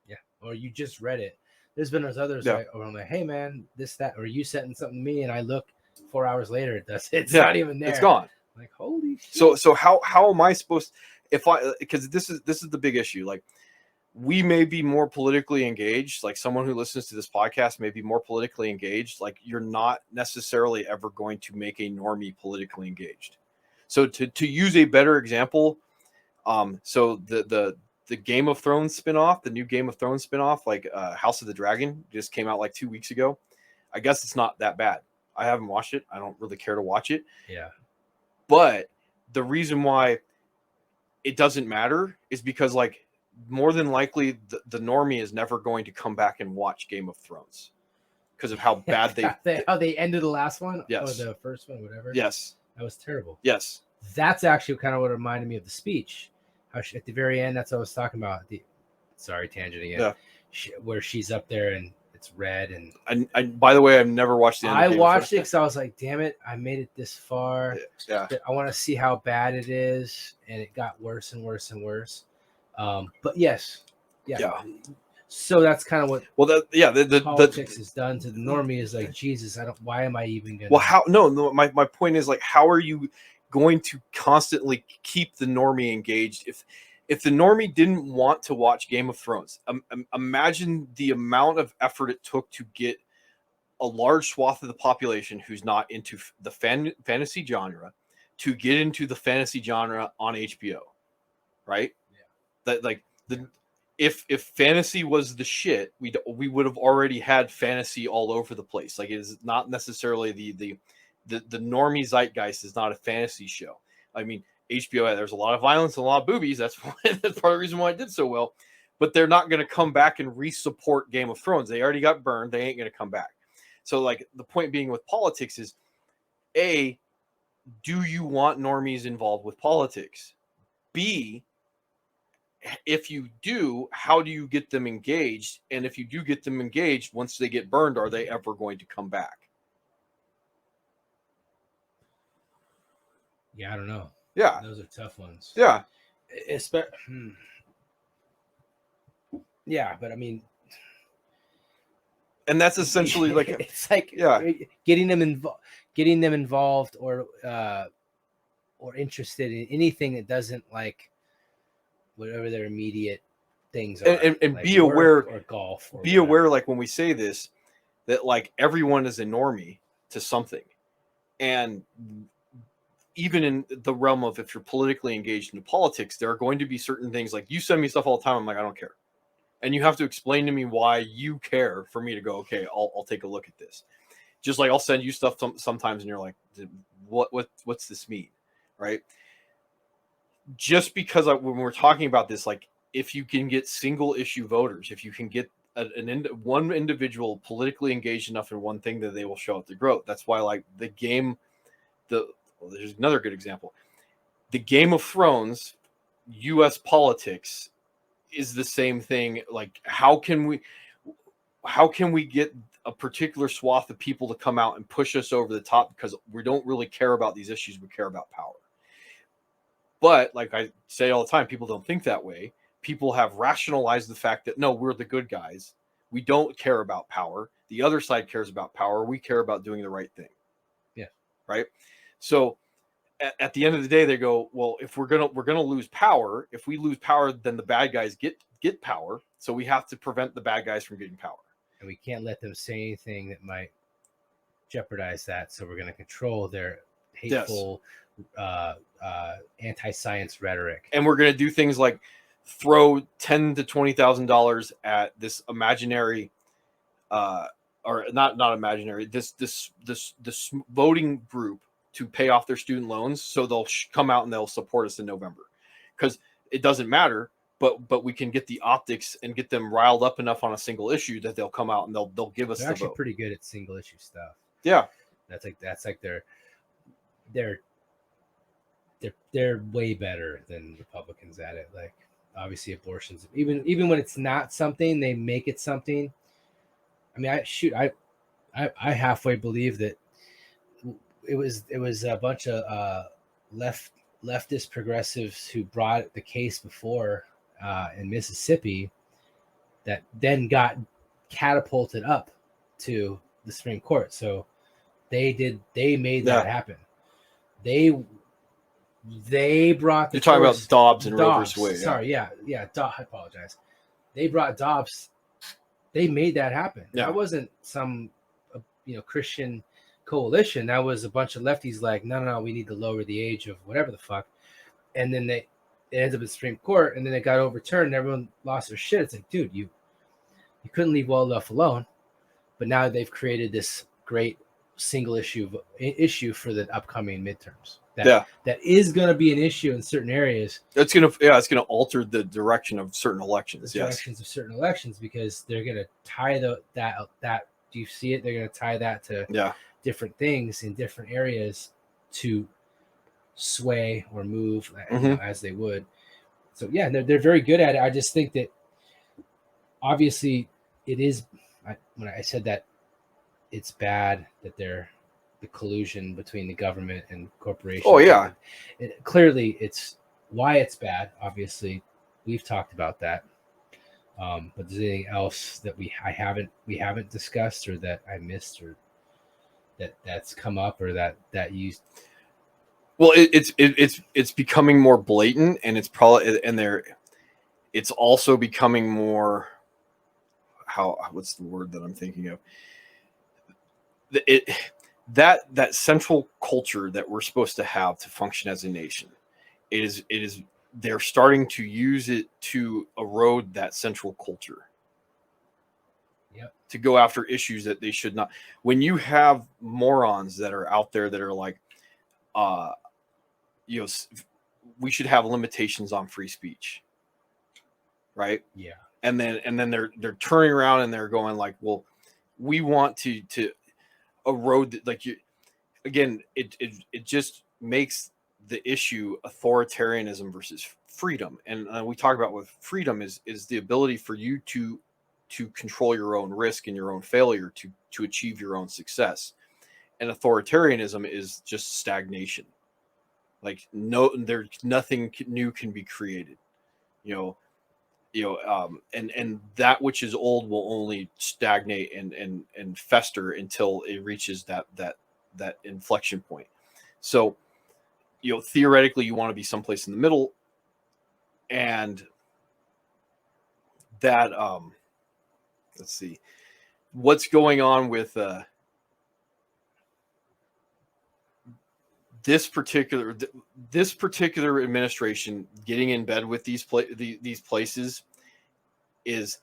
[SPEAKER 1] Yeah. Or you just read it. There's been others where I'm like, hey man, this, that, or you sent something to me and I look 4 hours later, it's not even there.
[SPEAKER 2] It's gone.
[SPEAKER 1] Like, holy shit.
[SPEAKER 2] So how am I supposed, because this is the big issue. Like we may be more politically engaged, like someone who listens to this podcast may be more politically engaged. Like you're not necessarily ever going to make a normie politically engaged. So to use a better example, so the Game of Thrones spinoff, the new Game of Thrones spinoff, like House of the Dragon, just came out like 2 weeks ago. I guess it's not that bad. I haven't watched it. I don't really care to watch it.
[SPEAKER 1] Yeah.
[SPEAKER 2] But the reason why it doesn't matter is because like more than likely the normie is never going to come back and watch Game of Thrones because of how bad
[SPEAKER 1] how they ended the last one.
[SPEAKER 2] Yes.
[SPEAKER 1] Or the first one, whatever.
[SPEAKER 2] Yes.
[SPEAKER 1] That was terrible.
[SPEAKER 2] Yes.
[SPEAKER 1] That's actually kind of what reminded me of the speech. How at the very end, that's what I was talking about. sorry, tangent again.
[SPEAKER 2] Yeah.
[SPEAKER 1] Where she's up there and it's red, and
[SPEAKER 2] I by the way, I've never watched the end.
[SPEAKER 1] I
[SPEAKER 2] of Game
[SPEAKER 1] watched
[SPEAKER 2] of
[SPEAKER 1] it because I was like, damn it, I made it this far.
[SPEAKER 2] Yeah.
[SPEAKER 1] I want to see how bad it is, and it got worse and worse and worse. But yes, yeah. So that's kind of what
[SPEAKER 2] the
[SPEAKER 1] politics has done to the normie is like, Jesus, why am I even gonna?
[SPEAKER 2] Well, how? No, my point is like, how are you going to constantly keep the normie engaged if the normie didn't want to watch Game of Thrones? Imagine the amount of effort it took to get a large swath of the population who's not into the fantasy genre to get into the fantasy genre on HBO, right?
[SPEAKER 1] Yeah.
[SPEAKER 2] That like the if fantasy was the shit, we would have already had fantasy all over the place. Like, it is not necessarily the normie zeitgeist is not a fantasy show. I mean, HBO, there's a lot of violence and a lot of boobies. That's part of the reason why it did so well. But they're not going to come back and re-support Game of Thrones. They already got burned. They ain't going to come back. So, like, the point being with politics is, A, do you want normies involved with politics? B, if you do, how do you get them engaged? And if you do get them engaged, once they get burned, are they ever going to come back?
[SPEAKER 1] Yeah, I don't know.
[SPEAKER 2] Yeah.
[SPEAKER 1] Those are tough ones.
[SPEAKER 2] Yeah.
[SPEAKER 1] Yeah, but I mean,
[SPEAKER 2] and that's essentially like,
[SPEAKER 1] it's like getting them involved or interested in anything that doesn't like whatever their immediate things are,
[SPEAKER 2] and
[SPEAKER 1] like
[SPEAKER 2] be aware
[SPEAKER 1] or golf or
[SPEAKER 2] be aware, like, when we say this, that like everyone is a normie to something. And even in the realm of, if you're politically engaged into politics, there are going to be certain things, like, you send me stuff all the time, I'm like, I don't care, and you have to explain to me why you care for me to go, okay, I'll take a look at this. Just like I'll send you stuff sometimes and you're like, what's this mean, right? Just because when we're talking about this, like, if you can get single issue voters, if you can get one individual politically engaged enough in one thing, that they will show up to growth. That's why, like, there's another good example. The Game of Thrones, U.S. politics is the same thing. Like, how can we get a particular swath of people to come out and push us over the top, because we don't really care about these issues, we care about power. But like I say all the time, people don't think that way. People have rationalized the fact that, no, we're the good guys. We don't care about power. The other side cares about power. We care about doing the right thing.
[SPEAKER 1] Yeah.
[SPEAKER 2] Right. So at the end of the day, they go, well, if we're gonna lose power, if we lose power, then the bad guys get power. So we have to prevent the bad guys from getting power.
[SPEAKER 1] And we can't let them say anything that might jeopardize that. So we're going to control their hateful, anti-science rhetoric.
[SPEAKER 2] And we're going to do things like throw $10,000 to $20,000 at this imaginary, or not imaginary, this voting group to pay off their student loans. So they'll come out and they'll support us in November, because it doesn't matter. But we can get the optics and get them riled up enough on a single issue that they'll come out and they'll give us
[SPEAKER 1] They're
[SPEAKER 2] the
[SPEAKER 1] actually
[SPEAKER 2] vote.
[SPEAKER 1] pretty good at single issue stuff.
[SPEAKER 2] Yeah,
[SPEAKER 1] that's like they're way better than Republicans at it. Like, obviously abortions, even when it's not something, they make it something. I mean, I halfway believe that it was a bunch of leftist progressives who brought the case before in Mississippi that then got catapulted up to the Supreme Court. So they made that happen. They brought the
[SPEAKER 2] You're talking about Dobbs and Roe versus Wade.
[SPEAKER 1] Sorry, I apologize. They brought Dobbs. They made that happen.
[SPEAKER 2] Yeah.
[SPEAKER 1] That wasn't some Christian coalition. That was a bunch of lefties like, no, we need to lower the age of whatever the fuck. And then it ends up at the Supreme Court, and then it got overturned and everyone lost their shit. It's like, dude, you couldn't leave well enough alone. But now they've created this great single issue for the upcoming midterms. That is going to be an issue in certain areas.
[SPEAKER 2] It's gonna alter the direction of certain elections.
[SPEAKER 1] Of certain elections, because they're going to tie that. Do you see it? They're going to tie that to different things in different areas to sway or move as they would. So yeah, they're very good at it. I just think that obviously it is. When I said that it's bad that the collusion between the government and corporations.
[SPEAKER 2] Oh yeah,
[SPEAKER 1] clearly it's why it's bad. Obviously, we've talked about that. But is there anything else that we haven't discussed, or that I missed, or that's come up, or that you?
[SPEAKER 2] well, it's becoming more blatant, and it's probably it's also becoming more, what's the word that I'm thinking of? That central culture that we're supposed to have to function as a nation, it is they're starting to use it to erode that central culture.
[SPEAKER 1] Yep.
[SPEAKER 2] To go after issues that they should not. When you have morons that are out there that are like, we should have limitations on free speech, right?
[SPEAKER 1] Yeah.
[SPEAKER 2] And then they're turning around and they're going like, well, we want to erode like you again. It just makes the issue authoritarianism versus freedom, and we talk about what freedom is the ability for you to control your own risk and your own failure to achieve your own success. And authoritarianism is just stagnation. Like there's nothing new can be created, and that which is old will only stagnate and fester until it reaches that inflection point. So, theoretically, you want to be someplace in the middle, and that let's see what's going on with this particular administration getting in bed with these places is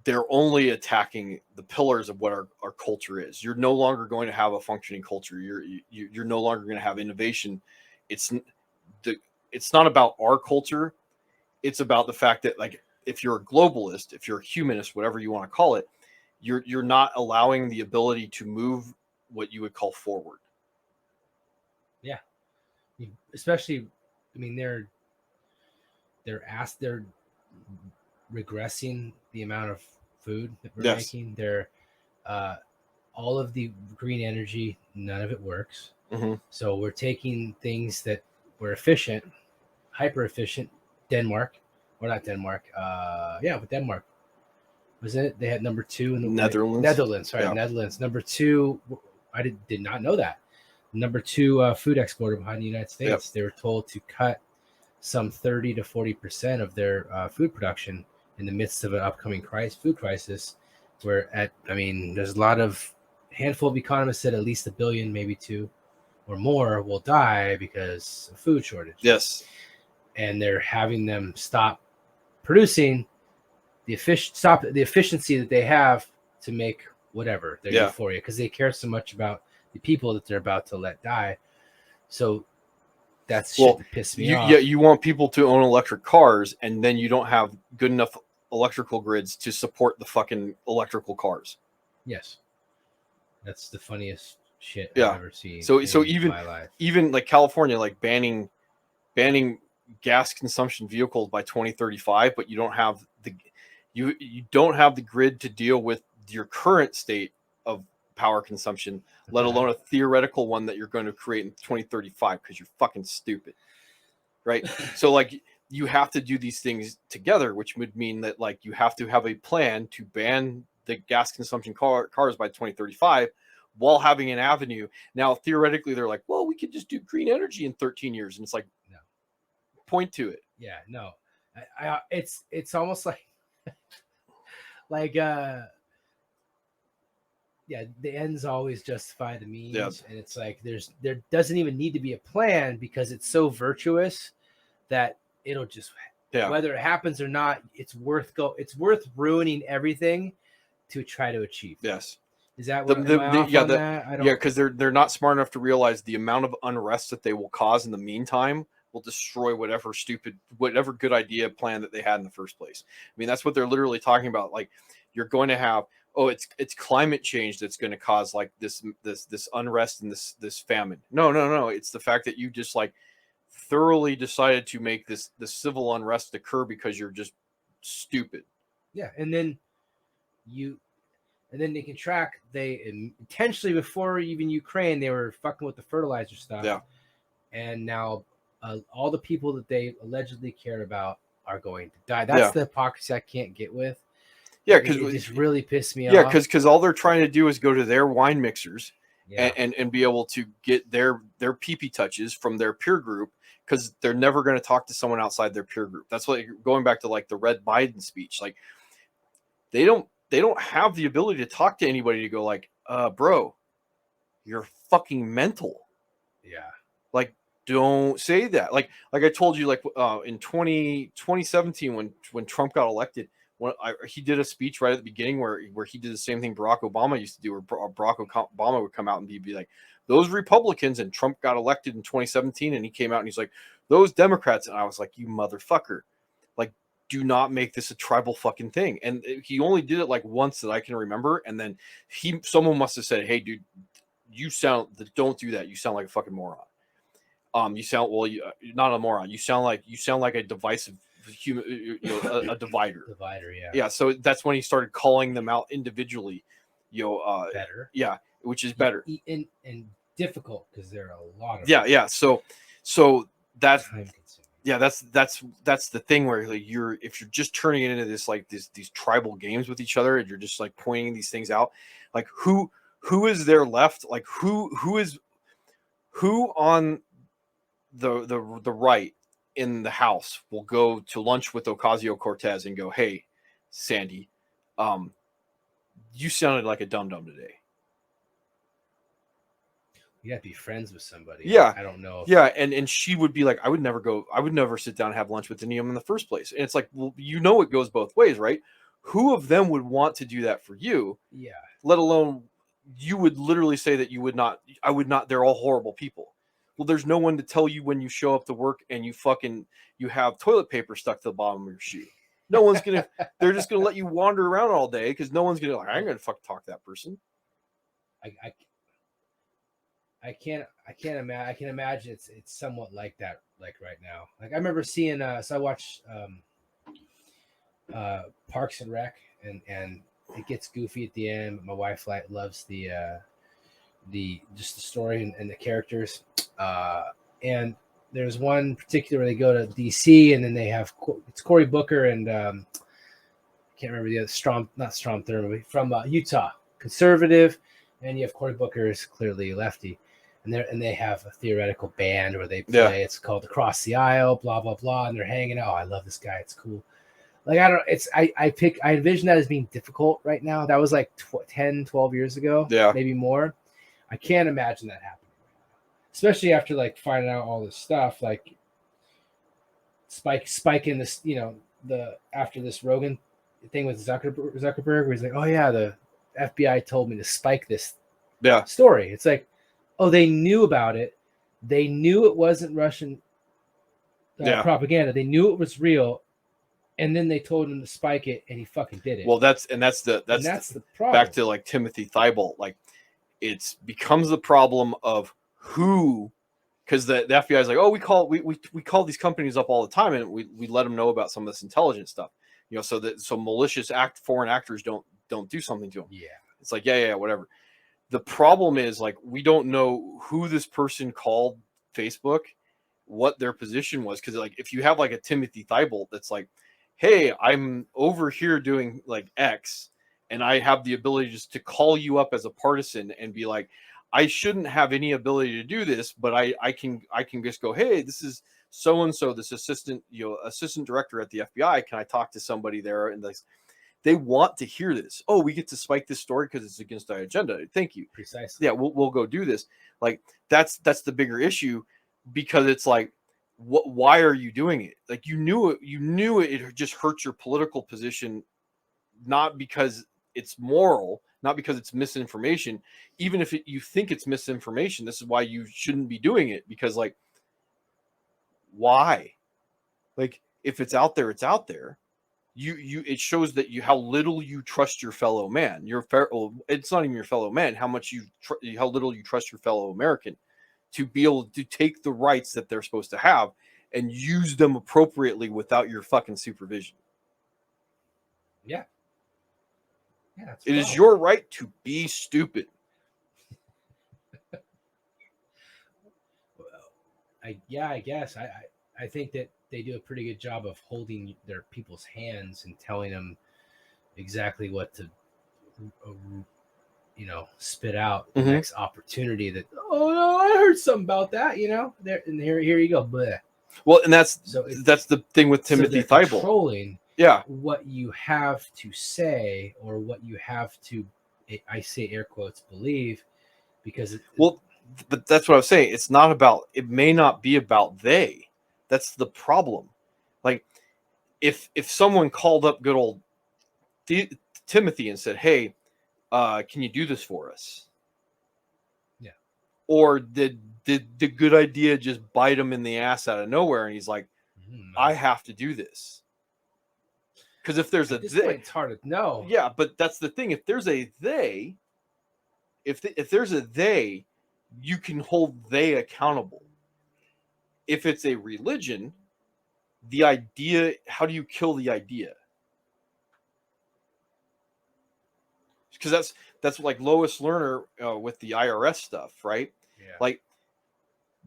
[SPEAKER 2] they're only attacking the pillars of what our culture is. You're no longer going to have a functioning culture. You're no longer going to have innovation. It's not about our culture. It's about the fact that, like, if you're a globalist, if you're a humanist, whatever you want to call it, you're not allowing the ability to move what you would call forward.
[SPEAKER 1] Yeah. Especially, I mean, they're regressing the amount of food that we're making. They're all of the green energy, none of it works.
[SPEAKER 2] Mm-hmm.
[SPEAKER 1] So we're taking things that were efficient, hyper efficient. Denmark, or not Denmark. But Denmark, wasn't it? They had number 2 in the
[SPEAKER 2] Netherlands.
[SPEAKER 1] Netherlands, sorry, yeah. Netherlands. Number 2. I did not know that. Number 2 food exporter behind the United States. Yep. They were told to cut some 30 to 40% of their food production in the midst of an upcoming food crisis. There's a handful of economists said at least 1 billion, maybe 2 or more, will die because of food shortage.
[SPEAKER 2] Yes.
[SPEAKER 1] And they're having them stop producing the efficiency that they have to make whatever their euphoria, because they care so much about the people that they're about to let die. So that's shit that pissed me off.
[SPEAKER 2] Yeah, you want people to own electric cars, and then you don't have good enough electrical grids to support the fucking electrical cars.
[SPEAKER 1] Yes, that's the funniest shit
[SPEAKER 2] I've
[SPEAKER 1] ever seen.
[SPEAKER 2] So even like California, like banning gas consumption vehicles by 2035, but you don't have the grid to deal with your current state of power consumption, let alone a theoretical one that you're going to create in 2035 because you're fucking stupid, right? So like you have to do these things together, which would mean that like you have to have a plan to ban the gas consumption cars by 2035 while having an avenue. Now theoretically they're like, well, we could just do green energy in 13 years, and it's like, no, point to it.
[SPEAKER 1] Yeah, no, it's almost like the ends always justify the means. And it's like there doesn't even need to be a plan, because it's so virtuous that it'll just whether it happens or not, it's worth ruining everything to try to achieve.
[SPEAKER 2] Yes.
[SPEAKER 1] Is that what that?
[SPEAKER 2] Because they're not smart enough to realize the amount of unrest that they will cause in the meantime will destroy whatever good idea plan that they had in the first place. I mean, that's what they're literally talking about. Like, you're going to have, it's climate change that's going to cause like this unrest and this famine. No. It's the fact that you just like thoroughly decided to make this civil unrest occur because you're just stupid.
[SPEAKER 1] Yeah, and then they can track. They intentionally, before even Ukraine, they were fucking with the fertilizer stuff.
[SPEAKER 2] Yeah.
[SPEAKER 1] And now all the people that they allegedly care about are going to die. That's the hypocrisy I can't get with.
[SPEAKER 2] Yeah,
[SPEAKER 1] because it just really pissed me
[SPEAKER 2] yeah,
[SPEAKER 1] off.
[SPEAKER 2] because all they're trying to do is go to their wine mixers
[SPEAKER 1] Yeah.
[SPEAKER 2] and be able to get their pee touches from their peer group, because they're never going to talk to someone outside their peer group. That's what, going back to like the Red Biden speech, like they don't have the ability to talk to anybody to go like, bro, you're fucking mental.
[SPEAKER 1] Yeah.
[SPEAKER 2] Like, don't say that. Like I told you, like in 2017 when Trump got elected, he did a speech right at the beginning where he did the same thing Barack Obama used to do, where Barack Obama would come out and be like, those Republicans, and Trump got elected in 2017, and he came out and he's like, those Democrats, and I was like, you motherfucker, like, do not make this a tribal fucking thing. And he only did it like once that I can remember, and then someone must have said, hey dude, don't do that, you sound like a fucking moron. You sound, well, you're not a moron. You sound like a divisive human, a divider.
[SPEAKER 1] Yeah.
[SPEAKER 2] Yeah. So that's when he started calling them out individually.
[SPEAKER 1] Better.
[SPEAKER 2] Yeah, which is better.
[SPEAKER 1] And difficult, because there are a lot of.
[SPEAKER 2] Yeah. So that's
[SPEAKER 1] time consuming.
[SPEAKER 2] Yeah, that's the thing where like if you're just turning it into this like these tribal games with each other, and you're just like pointing these things out, like who is there left? Like who on the right in the House will go to lunch with Ocasio-Cortez and go, hey, Sandy, you sounded like a dum-dum today.
[SPEAKER 1] You gotta be friends with somebody.
[SPEAKER 2] Yeah.
[SPEAKER 1] I don't know.
[SPEAKER 2] Yeah, and she would be like, I would never sit down and have lunch with any of them in the first place. And it's like, well, it goes both ways, right? Who of them would want to do that for you?
[SPEAKER 1] Yeah.
[SPEAKER 2] Let alone you would literally say that you would not, I would not, they're all horrible people. Well, there's no one to tell you when you show up to work and you have toilet paper stuck to the bottom of your shoe. No one's gonna. They're just gonna let you wander around all day, because no one's gonna like, I ain't gonna fucking talk to that person.
[SPEAKER 1] I can't imagine. I can imagine it's somewhat like that, like right now. Like I remember seeing. So I watched Parks and Rec, and it gets goofy at the end. But my wife loves the just the story and the characters. And there's one particular where they go to DC, and then they have it's Cory Booker and I can't remember the other not Strom Thurmond, from Utah, conservative, and you have Cory Booker is clearly lefty, and they have a theoretical band where they play. Yeah. It's called Across the Aisle, blah blah blah, and they're hanging out. Oh, I love this guy. It's cool. Like I envision that as being difficult right now. That was like 10, 12 years ago,
[SPEAKER 2] yeah,
[SPEAKER 1] maybe more. I can't imagine that happening. Especially after like finding out all this stuff, like Spike in this, after this Rogan thing with Zuckerberg, where he's like, oh yeah, the FBI told me to spike this story. It's like, oh, they knew about it. They knew it wasn't Russian propaganda. They knew it was real, and then they told him to spike it, and he fucking did it.
[SPEAKER 2] Well, that's the problem. Back to like Timothy Thibault, like it becomes the problem of who, because the FBI is like, oh, we call these companies up all the time, and we let them know about some of this intelligence stuff, so malicious foreign actors don't do something to them.
[SPEAKER 1] Yeah,
[SPEAKER 2] it's like yeah, whatever. The problem is like we don't know who this person called Facebook, what their position was, because like if you have like a Timothy Thibault that's like, hey, I'm over here doing like X, and I have the ability just to call you up as a partisan and be like, I shouldn't have any ability to do this, but I can just go, hey, this is so and so, this assistant director at the FBI. Can I talk to somebody there? And they want to hear this. Oh, we get to spike this story because it's against our agenda. Thank you.
[SPEAKER 1] Precisely.
[SPEAKER 2] Yeah, we'll go do this. Like that's the bigger issue, because it's like, why are you doing it? Like you knew it just hurt your political position, not because it's moral, not because it's misinformation. Even if you think it's misinformation, this is why you shouldn't be doing it, because like, why? Like if it's out there, it's out there. It shows that how little you trust your fellow man. It's not even your fellow man. How little you trust your fellow American to be able to take the rights that they're supposed to have and use them appropriately without your fucking supervision.
[SPEAKER 1] Yeah. Yeah. That's
[SPEAKER 2] It is
[SPEAKER 1] wrong.
[SPEAKER 2] your right to be stupid.
[SPEAKER 1] I guess I think that they do a pretty good job of holding their people's hands and telling them exactly what to, spit out the
[SPEAKER 2] Mhm.
[SPEAKER 1] next opportunity. That I heard something about that. There and here you go. Bleh.
[SPEAKER 2] Well, and that's
[SPEAKER 1] So
[SPEAKER 2] the thing with Timothy
[SPEAKER 1] they're
[SPEAKER 2] Thibault.
[SPEAKER 1] controlling
[SPEAKER 2] Yeah.
[SPEAKER 1] what you have to say or what you have to, I say air quotes, believe, because
[SPEAKER 2] Well, but that's what I was saying. It's not about. It may not be about they. That's the problem. Like, if someone called up good old Timothy and said, "Hey, can you do this for us?"
[SPEAKER 1] Yeah.
[SPEAKER 2] Or did the good idea just bite him in the ass out of nowhere, and he's like, "I have to do this." Because if there's
[SPEAKER 1] at
[SPEAKER 2] a
[SPEAKER 1] this
[SPEAKER 2] they,
[SPEAKER 1] point, it's hard to know.
[SPEAKER 2] yeah, but that's the thing. If there's a they, if there's a they, you can hold they accountable. If it's a religion, the idea, how do you kill the idea? Because that's like Lois Lerner with the IRS stuff, right?
[SPEAKER 1] Yeah.
[SPEAKER 2] Like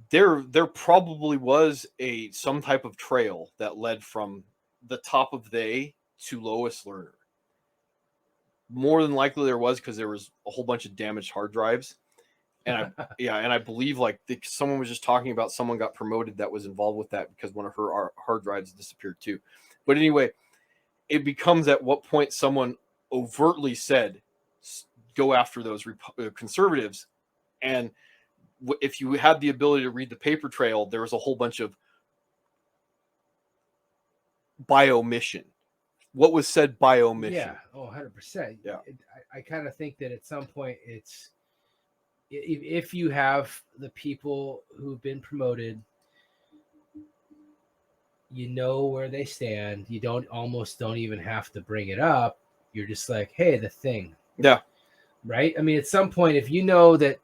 [SPEAKER 2] there probably was some type of trail that led from the top of they to Lois Lerner. More than likely there was, because there was a whole bunch of damaged hard drives. And I believe like someone was just talking about someone got promoted that was involved with that because one of her hard drives disappeared too. But anyway, it becomes at what point someone overtly said, go after those conservatives. And if you had the ability to read the paper trail, there was a whole bunch of by omission. What was said by omission?
[SPEAKER 1] Yeah. Oh, 100%.
[SPEAKER 2] Yeah.
[SPEAKER 1] I kind of think that at some point it's, if you have the people who've been promoted, where they stand, you almost don't even have to bring it up. You're just like, hey, the thing.
[SPEAKER 2] Yeah.
[SPEAKER 1] Right. I mean, at some point, if you know that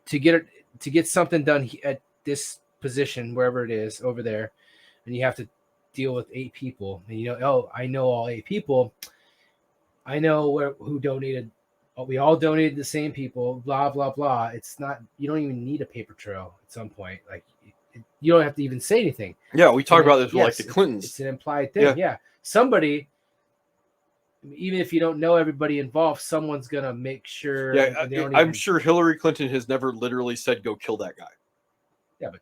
[SPEAKER 1] to get something done at this position, wherever it is over there, and you have to deal with 8 people, and I know all 8 people. I know who donated. We all donated the same people. Blah blah blah. It's not. You don't even need a paper trail at some point. Like you don't have to even say anything.
[SPEAKER 2] Yeah, we talked about this with like the Clintons.
[SPEAKER 1] It's an implied thing. Yeah. Somebody, even if you don't know everybody involved, someone's gonna make sure.
[SPEAKER 2] Yeah, I'm sure Hillary Clinton has never literally said, "Go kill that guy."
[SPEAKER 1] Yeah, but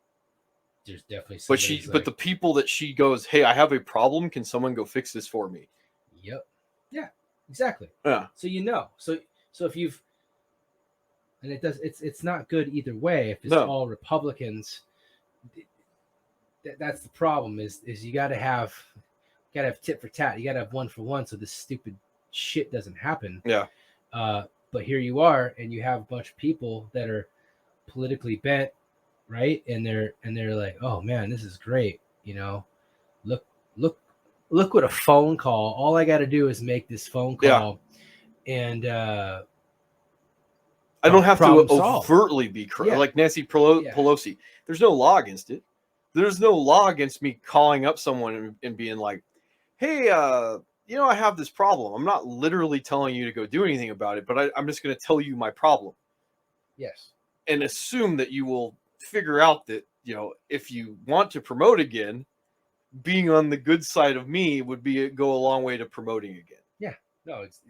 [SPEAKER 1] there's definitely.
[SPEAKER 2] But the people that she goes, "Hey, I have a problem. Can someone go fix this for me?"
[SPEAKER 1] Yep. Yeah. Exactly.
[SPEAKER 2] Yeah.
[SPEAKER 1] So so if you've, and it's not good either way. If it's
[SPEAKER 2] No.
[SPEAKER 1] all Republicans, that's the problem. Is you got to have tit for tat. You got to have one for one, so this stupid shit doesn't happen.
[SPEAKER 2] Yeah.
[SPEAKER 1] But here you are, and you have a bunch of people that are politically bent, right? And they're like, oh man, this is great. Look what a phone call. All I got to do is make this phone call, and
[SPEAKER 2] I don't have to overtly
[SPEAKER 1] solved.
[SPEAKER 2] be like Nancy Pelosi. There's no law against it. There's no law against me calling up someone and being like, hey, I have this problem. I'm not literally telling you to go do anything about it, but I'm just going to tell you my problem.
[SPEAKER 1] Yes.
[SPEAKER 2] And assume that you will figure out that, if you want to promote again, being on the good side of me would go a long way to promoting again.
[SPEAKER 1] Yeah. No, it's,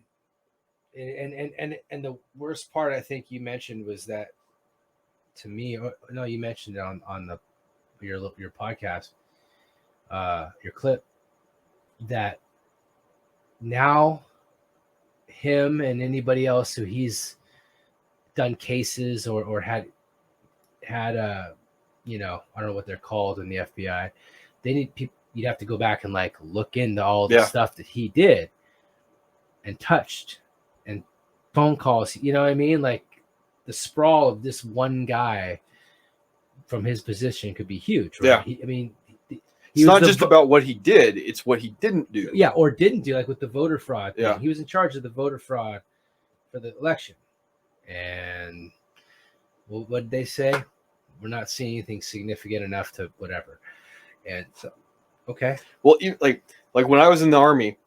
[SPEAKER 1] and the worst part I think you mentioned was that, to me, no, you mentioned it on your podcast, your clip, that now him and anybody else who he's done cases or had I don't know what they're called in the FBI, they need people. You'd have to go back and like look into all the stuff that he did and touched and phone calls. You know what I mean? Like the sprawl of this one guy from his position could be huge. Right?
[SPEAKER 2] Yeah. It's not just about what he did; it's what he didn't do.
[SPEAKER 1] Yeah, or didn't do, like with the voter fraud thing.
[SPEAKER 2] Yeah.
[SPEAKER 1] He was in charge of the voter fraud for the election, and what did they say? We're not seeing anything significant enough to whatever. And so, okay.
[SPEAKER 2] Well, like when I was in the Army,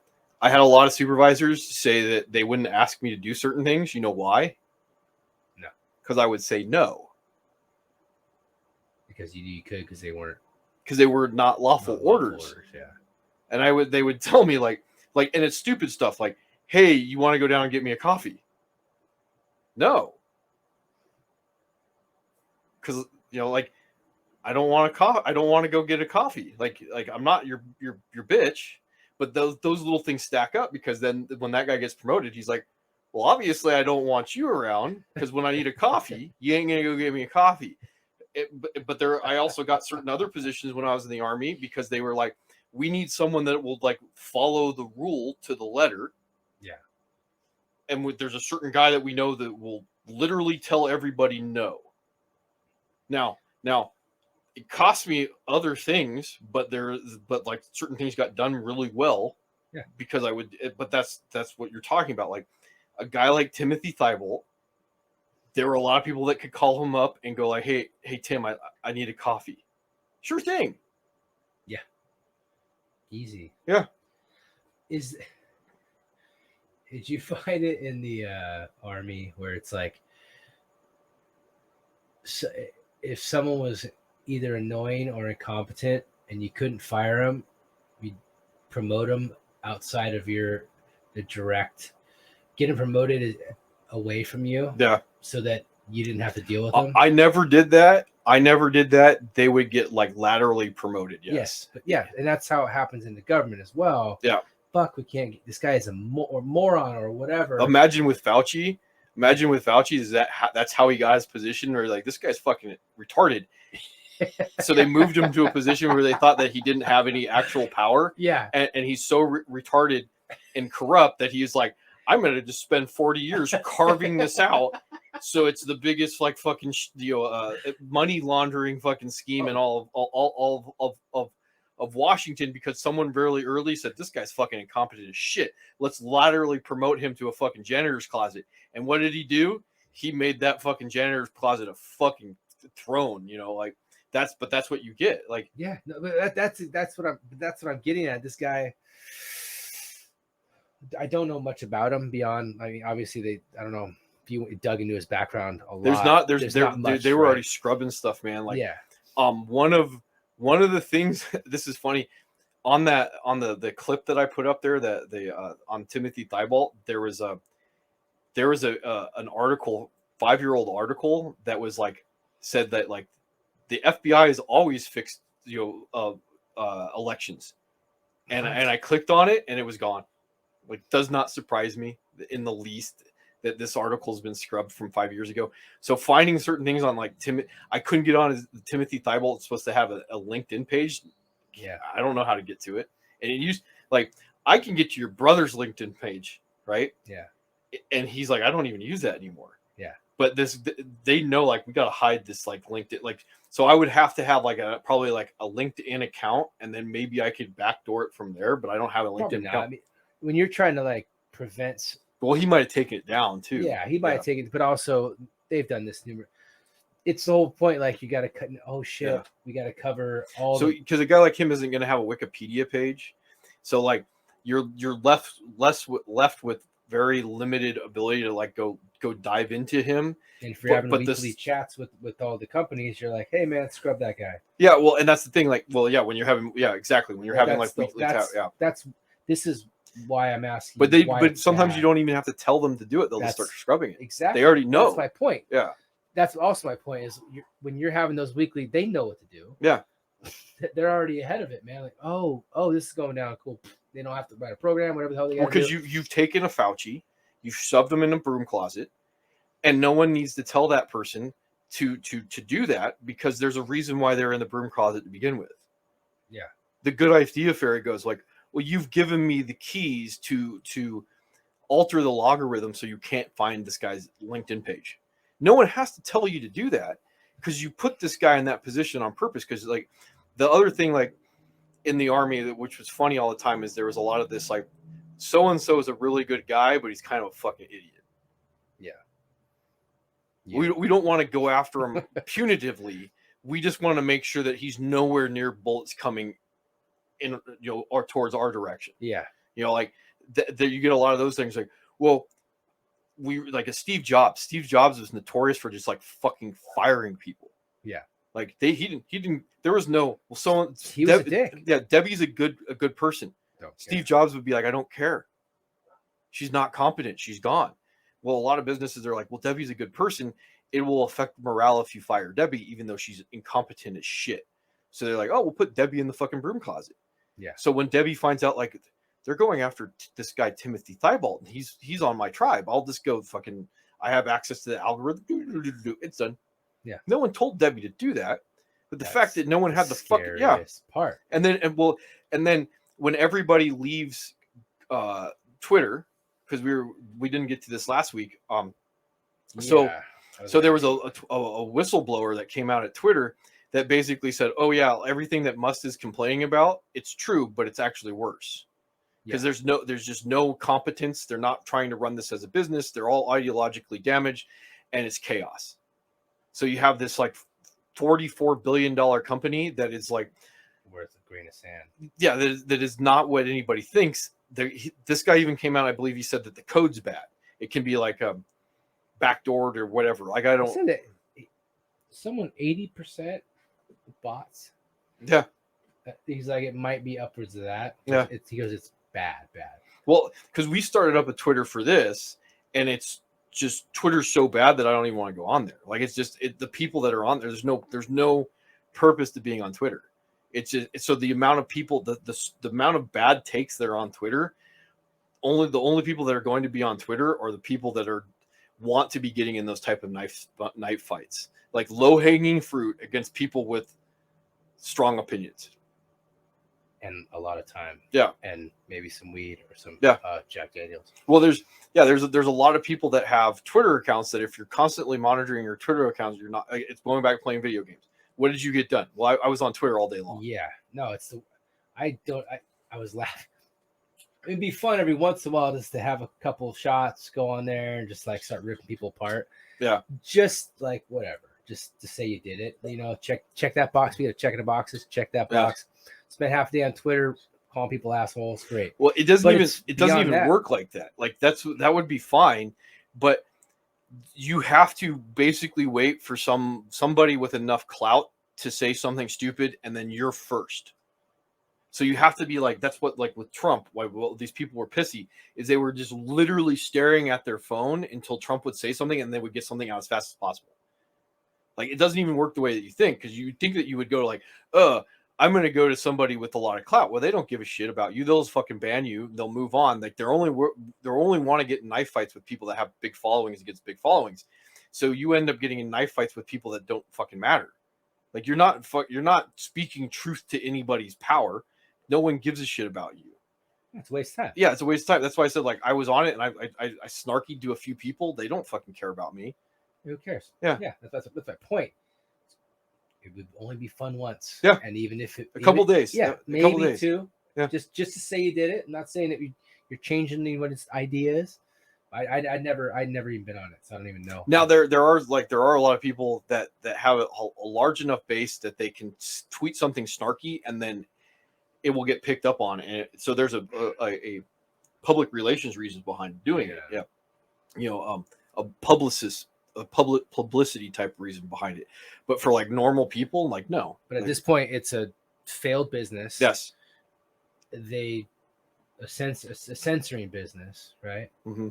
[SPEAKER 2] I had a lot of supervisors say that they wouldn't ask me to do certain things. You know why?
[SPEAKER 1] No.
[SPEAKER 2] Because I would say no.
[SPEAKER 1] Because you could, because they weren't.
[SPEAKER 2] Because they were not lawful orders.
[SPEAKER 1] Yeah.
[SPEAKER 2] And they would tell me like, and it's stupid stuff like, hey, you want to go down and get me a coffee? No. Because, you know, like, I don't want to go get a coffee. Like I'm not your bitch. But those little things stack up, because then when that guy gets promoted, he's like, well, obviously I don't want you around, because when I need a coffee, you ain't gonna go get me a coffee. But I also got certain other positions when I was in the Army, because they were like, we need someone that will like follow the rule to the letter.
[SPEAKER 1] Yeah.
[SPEAKER 2] And there's a certain guy that we know that will literally tell everybody no. Now, it cost me other things, but like certain things got done really well.
[SPEAKER 1] Yeah.
[SPEAKER 2] Because but that's what you're talking about. Like a guy like Timothy Thibault, there were a lot of people that could call him up and go like, hey Tim, I need a coffee. Sure thing.
[SPEAKER 1] Yeah. Easy.
[SPEAKER 2] Yeah.
[SPEAKER 1] Did you find it in the Army where it's like, so if someone was either annoying or incompetent and you couldn't fire them, you promote them outside of the direct, get them promoted away from you.
[SPEAKER 2] Yeah.
[SPEAKER 1] So that you didn't have to deal with them.
[SPEAKER 2] I never did that. They would get like laterally promoted. Yes.
[SPEAKER 1] But yeah. And that's how it happens in the government as well.
[SPEAKER 2] Yeah.
[SPEAKER 1] Fuck, we can't get, this guy is a moron or whatever.
[SPEAKER 2] Imagine with Fauci, that's how he got his position, where like, this guy's fucking retarded. So they moved him to a position where they thought that he didn't have any actual power.
[SPEAKER 1] Yeah.
[SPEAKER 2] And he's so retarded and corrupt that he's like, I'm going to just spend 40 years carving this out. So it's the biggest like fucking money laundering fucking scheme in all of Washington, because someone very early said, this guy's fucking incompetent as shit. Let's laterally promote him to a fucking janitor's closet. And what did he do? He made that fucking janitor's closet a fucking throne, you know, like that's what you get. Like,
[SPEAKER 1] yeah, no, but that's what I'm getting at. This guy, I don't know much about him beyond, I mean, obviously I don't know if you dug into his background a lot. There's not much,
[SPEAKER 2] they were already scrubbing stuff, man. Like,
[SPEAKER 1] yeah.
[SPEAKER 2] One of the things, this is funny, on the clip that I put up there, on Timothy Thibault, there was an article, 5-year-old article that was like, said that like the FBI has always fixed elections, and I clicked on it and it was gone. Like, does not surprise me in the least that this article has been scrubbed from 5 years ago. So finding certain things on like I couldn't get on Timothy Thibault. It's supposed to have a LinkedIn page.
[SPEAKER 1] Yeah,
[SPEAKER 2] I don't know how to get to it. And it used, like, I can get to your brother's LinkedIn page, right?
[SPEAKER 1] Yeah.
[SPEAKER 2] And he's like, I don't even use that anymore.
[SPEAKER 1] Yeah.
[SPEAKER 2] But they know, like, we got to hide this like LinkedIn, like, so I would have to have like probably like a LinkedIn account, and then maybe I could backdoor it from there, but I don't have a LinkedIn account.
[SPEAKER 1] I mean, when you're trying to like prevent,
[SPEAKER 2] well, he might have taken it down too.
[SPEAKER 1] Yeah, he might have taken it, but also they've done this numerous. It's the whole point. Like, you got to cut. Oh shit, yeah. We got to cover all.
[SPEAKER 2] So because a guy like him isn't going to have a Wikipedia page, so like you're left with very limited ability to like go dive into him.
[SPEAKER 1] And if you're having weekly chats with all the companies, you're like, hey man, scrub that guy.
[SPEAKER 2] Yeah, well, and that's the thing. Like, well, yeah, when you're having, yeah, exactly, when you're having like weekly chat, yeah,
[SPEAKER 1] this is why I'm asking.
[SPEAKER 2] But sometimes you don't even have to tell them to do it; they'll just start scrubbing it.
[SPEAKER 1] Exactly,
[SPEAKER 2] they already know.
[SPEAKER 1] That's my point.
[SPEAKER 2] Yeah,
[SPEAKER 1] that's also my point. Is when you're having those weekly, they know what to do.
[SPEAKER 2] Yeah,
[SPEAKER 1] they're already ahead of it, man. Like, oh, this is going down. Cool. They don't have to write a program, whatever the hell they got.
[SPEAKER 2] Because you've taken a Fauci, you've shoved them in a broom closet, and no one needs to tell that person to do that, because there's a reason why they're in the broom closet to begin with.
[SPEAKER 1] Yeah.
[SPEAKER 2] The good idea fairy goes like, well, you've given me the keys to alter the logarithm so you can't find this guy's LinkedIn page. No one has to tell you to do that, because you put this guy in that position on purpose. Because like the other thing, like in the Army, which was funny all the time, is there was a lot of this like, so and so is a really good guy, but he's kind of a fucking idiot. Yeah. We don't want to go after him punitively. We just want to make sure that he's nowhere near bullets coming in, or towards our direction.
[SPEAKER 1] Yeah.
[SPEAKER 2] Like you get a lot of those things like, well, we like a Steve Jobs. Steve Jobs was notorious for just like fucking firing people.
[SPEAKER 1] Yeah.
[SPEAKER 2] Like he didn't. There was no. Well, someone.
[SPEAKER 1] He was a dick.
[SPEAKER 2] Yeah, Debbie's a good person.
[SPEAKER 1] Don't
[SPEAKER 2] Steve
[SPEAKER 1] care.
[SPEAKER 2] Jobs would be like, I don't care. She's not competent. She's gone. Well, a lot of businesses are like, well, Debbie's a good person. It will affect morale if you fire Debbie, even though she's incompetent as shit. So they're like, oh, we'll put Debbie in the fucking broom closet.
[SPEAKER 1] Yeah.
[SPEAKER 2] So when Debbie finds out, like, they're going after this guy Timothy Thibault, and he's on my tribe, I'll just go fucking. I have access to the algorithm. It's done.
[SPEAKER 1] Yeah.
[SPEAKER 2] No one told Debbie to do that, but the fact that no one had the fucking
[SPEAKER 1] part.
[SPEAKER 2] And then when everybody leaves Twitter, because we didn't get to this last week. So there was a whistleblower that came out at Twitter that basically said, oh yeah, everything that Musk is complaining about, it's true, but it's actually worse. Because there's just no competence. They're not trying to run this as a business. They're all ideologically damaged, and it's chaos. So you have this like $44 billion company that is like
[SPEAKER 1] worth a grain of sand.
[SPEAKER 2] Yeah, that is not what anybody thinks. This guy even came out. I believe he said that the code's bad. It can be like backdoored or whatever. Like I don't.
[SPEAKER 1] Said that someone 80% bots.
[SPEAKER 2] Yeah.
[SPEAKER 1] He's like, it might be upwards of that.
[SPEAKER 2] Yeah.
[SPEAKER 1] He goes, it's bad.
[SPEAKER 2] Well, because we started up a Twitter for this, and it's just Twitter's so bad that I don't even want to go on there. Like it's just the people that are on there. There's no purpose to being on Twitter. It's just so the amount of people, the amount of bad takes that are on Twitter. The only people that are going to be on Twitter are the people that want to be getting in those type of knife fights, like low hanging fruit against people with strong opinions.
[SPEAKER 1] And a lot of time, and maybe some weed or some Jack Daniels.
[SPEAKER 2] Well, there's a lot of people that have Twitter accounts that if you're constantly monitoring your Twitter accounts, you're not. It's going back playing video games. What did you get done? Well, I was on Twitter all day long.
[SPEAKER 1] Yeah, no, I was laughing. It'd be fun every once in a while just to have a couple of shots, go on there and just like start ripping people apart.
[SPEAKER 2] Yeah,
[SPEAKER 1] just like whatever, just to say you did it. You know, check that box. We got to check in the boxes. Check that box. Spend half a day on Twitter calling people assholes. Great.
[SPEAKER 2] Well, it doesn't even work like that. Like that would be fine, but you have to basically wait for somebody with enough clout to say something stupid, and then you're first. So you have to be like, that's what, like with Trump, why these people were pissy is they were just literally staring at their phone until Trump would say something, and they would get something out as fast as possible. Like it doesn't even work the way that you think, because you think that you would go like, I'm going to go to somebody with a lot of clout. Well, they don't give a shit about you. They'll just fucking ban you. They'll move on. Like they're only want to get in knife fights with people that have big followings against big followings. So you end up getting in knife fights with people that don't fucking matter. Like you're not speaking truth to anybody's power. No one gives a shit about you.
[SPEAKER 1] It's a waste of time.
[SPEAKER 2] Yeah, it's a waste of time. That's why I said like I was on it and I snarky to a few people. They don't fucking care about me.
[SPEAKER 1] Who cares?
[SPEAKER 2] Yeah.
[SPEAKER 1] That's my point. It would only be fun once.
[SPEAKER 2] Yeah.
[SPEAKER 1] And even if
[SPEAKER 2] a couple days.
[SPEAKER 1] Yeah,
[SPEAKER 2] maybe a couple days.
[SPEAKER 1] Two.
[SPEAKER 2] Yeah.
[SPEAKER 1] Just to say you did it. I'm not saying that you're changing anybody's ideas. I'd never even been on it, so I don't even know.
[SPEAKER 2] Now there are a lot of people that have a large enough base that they can tweet something snarky and then it will get picked up on, and so there's a public relations reasons behind doing it. Yeah, you know, a publicity type reason behind it, but for like normal people, like no.
[SPEAKER 1] But at this point, it's a failed business.
[SPEAKER 2] Yes,
[SPEAKER 1] a censoring business, right?
[SPEAKER 2] Mm-hmm.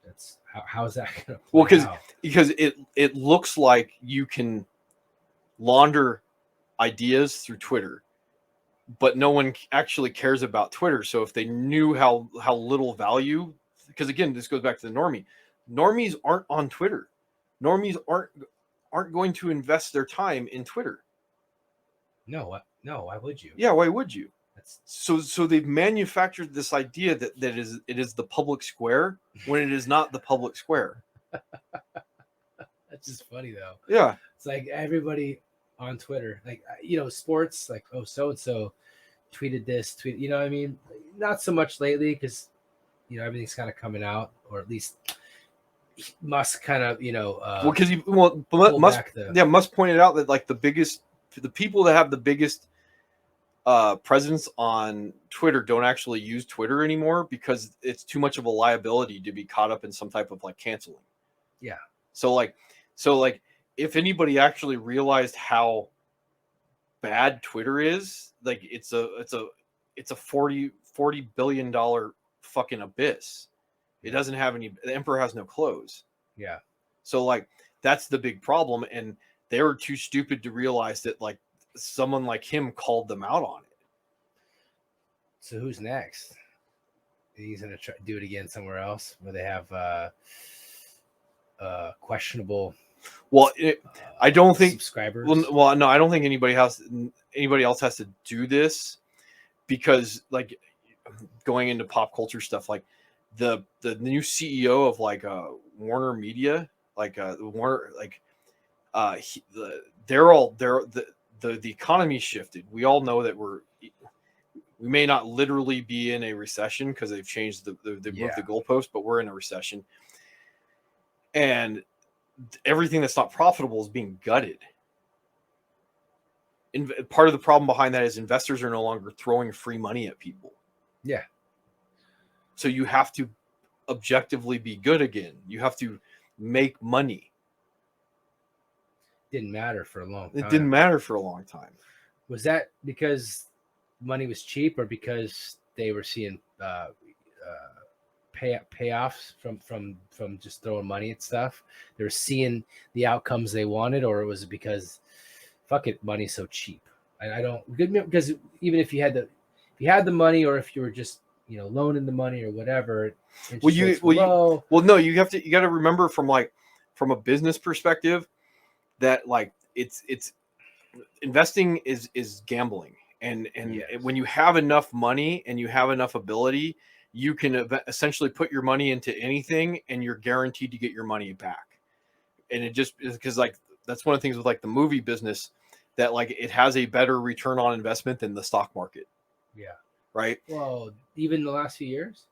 [SPEAKER 1] That's how is that going to?
[SPEAKER 2] Well, because it looks like you can launder ideas through Twitter, but no one actually cares about Twitter. So if they knew how little value, because again, this goes back to the normie. Normies aren't on Twitter. Normies aren't going to invest their time in Twitter.
[SPEAKER 1] No, why would you?
[SPEAKER 2] Yeah, why would you? So they've manufactured this idea that it is the public square when it is not the public square.
[SPEAKER 1] That's just funny though.
[SPEAKER 2] Yeah,
[SPEAKER 1] it's like everybody on Twitter, like sports, like so and so tweeted this, you know what I mean? Not so much lately because everything's kind of coming out, or at least Musk kind of
[SPEAKER 2] Musk pointed out that like the people that have the biggest presidents on Twitter don't actually use Twitter anymore because it's too much of a liability to be caught up in some type of like canceling.
[SPEAKER 1] Yeah.
[SPEAKER 2] So like if anybody actually realized how bad Twitter is, like it's a 40 billion dollar fucking abyss. It doesn't have any, the emperor has no clothes.
[SPEAKER 1] Yeah.
[SPEAKER 2] So like that's the big problem, and they were too stupid to realize that like someone like him called them out on it.
[SPEAKER 1] So who's next? He's gonna try do it again somewhere else where they have questionable.
[SPEAKER 2] Well, I don't think
[SPEAKER 1] subscribers.
[SPEAKER 2] Well, no, I don't think anybody else has to do this, because like going into pop culture stuff, like the new CEO of like Warner Media, like Warner, like the economy shifted. We all know that we may not literally be in a recession because they've changed they moved the goalpost, but we're in a recession, and everything that's not profitable is being gutted. And part of the problem behind that is investors are no longer throwing free money at people.
[SPEAKER 1] Yeah.
[SPEAKER 2] So you have to objectively be good again. You have to make money.
[SPEAKER 1] Didn't matter for a long time.
[SPEAKER 2] It didn't matter for a long time.
[SPEAKER 1] Was that because money was cheap, or because they were seeing payoffs from just throwing money at stuff? They were seeing the outcomes they wanted, or was it because fuck it, money's so cheap? I don't, because even if you had the money, or if you were just loaning the money or whatever, no,
[SPEAKER 2] you got to remember from a business perspective that like it's investing is gambling, and yes. When you have enough money and you have enough ability, you can essentially put your money into anything and you're guaranteed to get your money back. And it just is because like that's one of the things with like the movie business, that like it has a better return on investment than the stock market.
[SPEAKER 1] Yeah.
[SPEAKER 2] Right.
[SPEAKER 1] Well, even the last few years.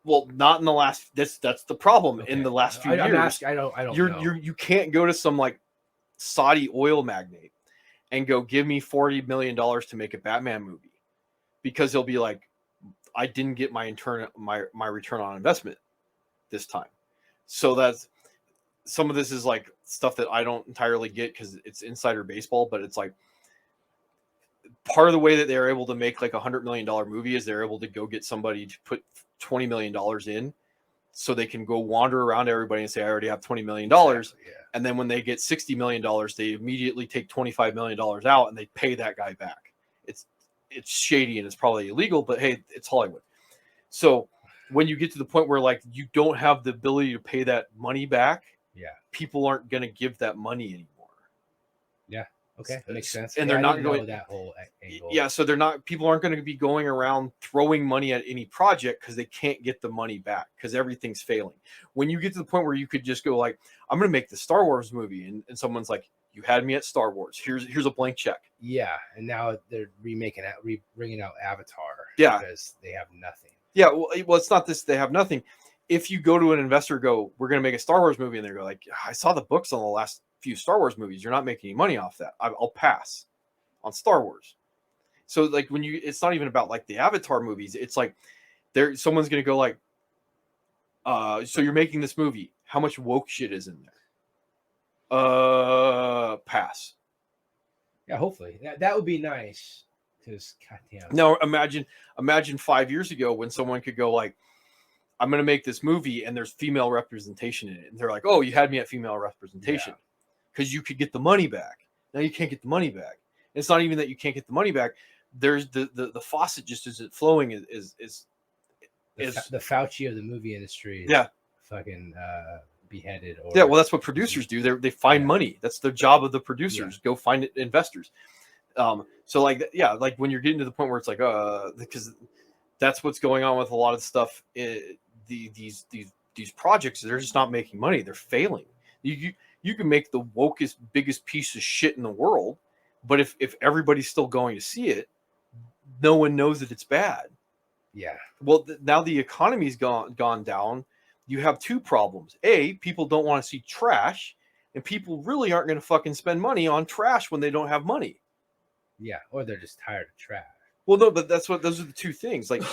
[SPEAKER 2] Well, not in the last. That's the problem. Okay. In the last few years,
[SPEAKER 1] I don't know.
[SPEAKER 2] You can't go to some like Saudi oil magnate and go, give me $40 million to make a Batman movie, because he'll be like, I didn't get my return on investment this time. So that's some of this is like stuff that I don't entirely get because it's insider baseball, but it's like part of the way that they're able to make like $100 million movie is they're able to go get somebody to put $20 million in, so they can go wander around everybody and say, I already have $20 million. Exactly, yeah. And then when they get $60 million, they immediately take $25 million out and they pay that guy back. It's shady and it's probably illegal, but hey, it's Hollywood. So when you get to the point where like you don't have the ability to pay that money back, people aren't going to give that money anymore.
[SPEAKER 1] Yeah. Okay. That makes sense.
[SPEAKER 2] And they're not going
[SPEAKER 1] that whole angle.
[SPEAKER 2] Yeah. So people aren't going to be going around throwing money at any project because they can't get the money back because everything's failing. When you get to the point where you could just go like, I'm going to make the Star Wars movie, and someone's like, you had me at Star Wars. Here's a blank check.
[SPEAKER 1] Yeah. And now they're bringing out Avatar.
[SPEAKER 2] Yeah.
[SPEAKER 1] Because they have nothing.
[SPEAKER 2] Yeah. Well, it's not this. They have nothing. If you go to an investor, go, we're going to make a Star Wars movie, and they go like, I saw the books on the last few Star Wars movies. You're not making any money off that. I'll pass on Star Wars. So like it's not even about like the Avatar movies. It's like someone's going to go like, so you're making this movie. How much woke shit is in there? Pass.
[SPEAKER 1] Yeah, hopefully that would be nice. Because goddamn.
[SPEAKER 2] Now imagine 5 years ago when someone could go like, I'm going to make this movie and there's female representation in it. And they're like, oh, you had me at female representation because you could get the money back. Now you can't get the money back. And it's not even that you can't get the money back. There's the faucet just isn't flowing is
[SPEAKER 1] the Fauci of the movie industry.
[SPEAKER 2] Is
[SPEAKER 1] fucking beheaded.
[SPEAKER 2] Well, that's what producers do. They find money. That's the job of the producers. Go find investors. So like, like when you're getting to the point where it's like, because that's what's going on with a lot of stuff. These projects, they're just not making money. They're failing. You can make the wokest, biggest piece of shit in the world, but if everybody's still going to see it, no one knows that it's bad.
[SPEAKER 1] Yeah.
[SPEAKER 2] Well, now the economy's gone down. You have two problems. A, people don't want to see trash, and people really aren't going to fucking spend money on trash when they don't have money.
[SPEAKER 1] Yeah, or they're just tired of trash.
[SPEAKER 2] Well, no, but those are the two things. Like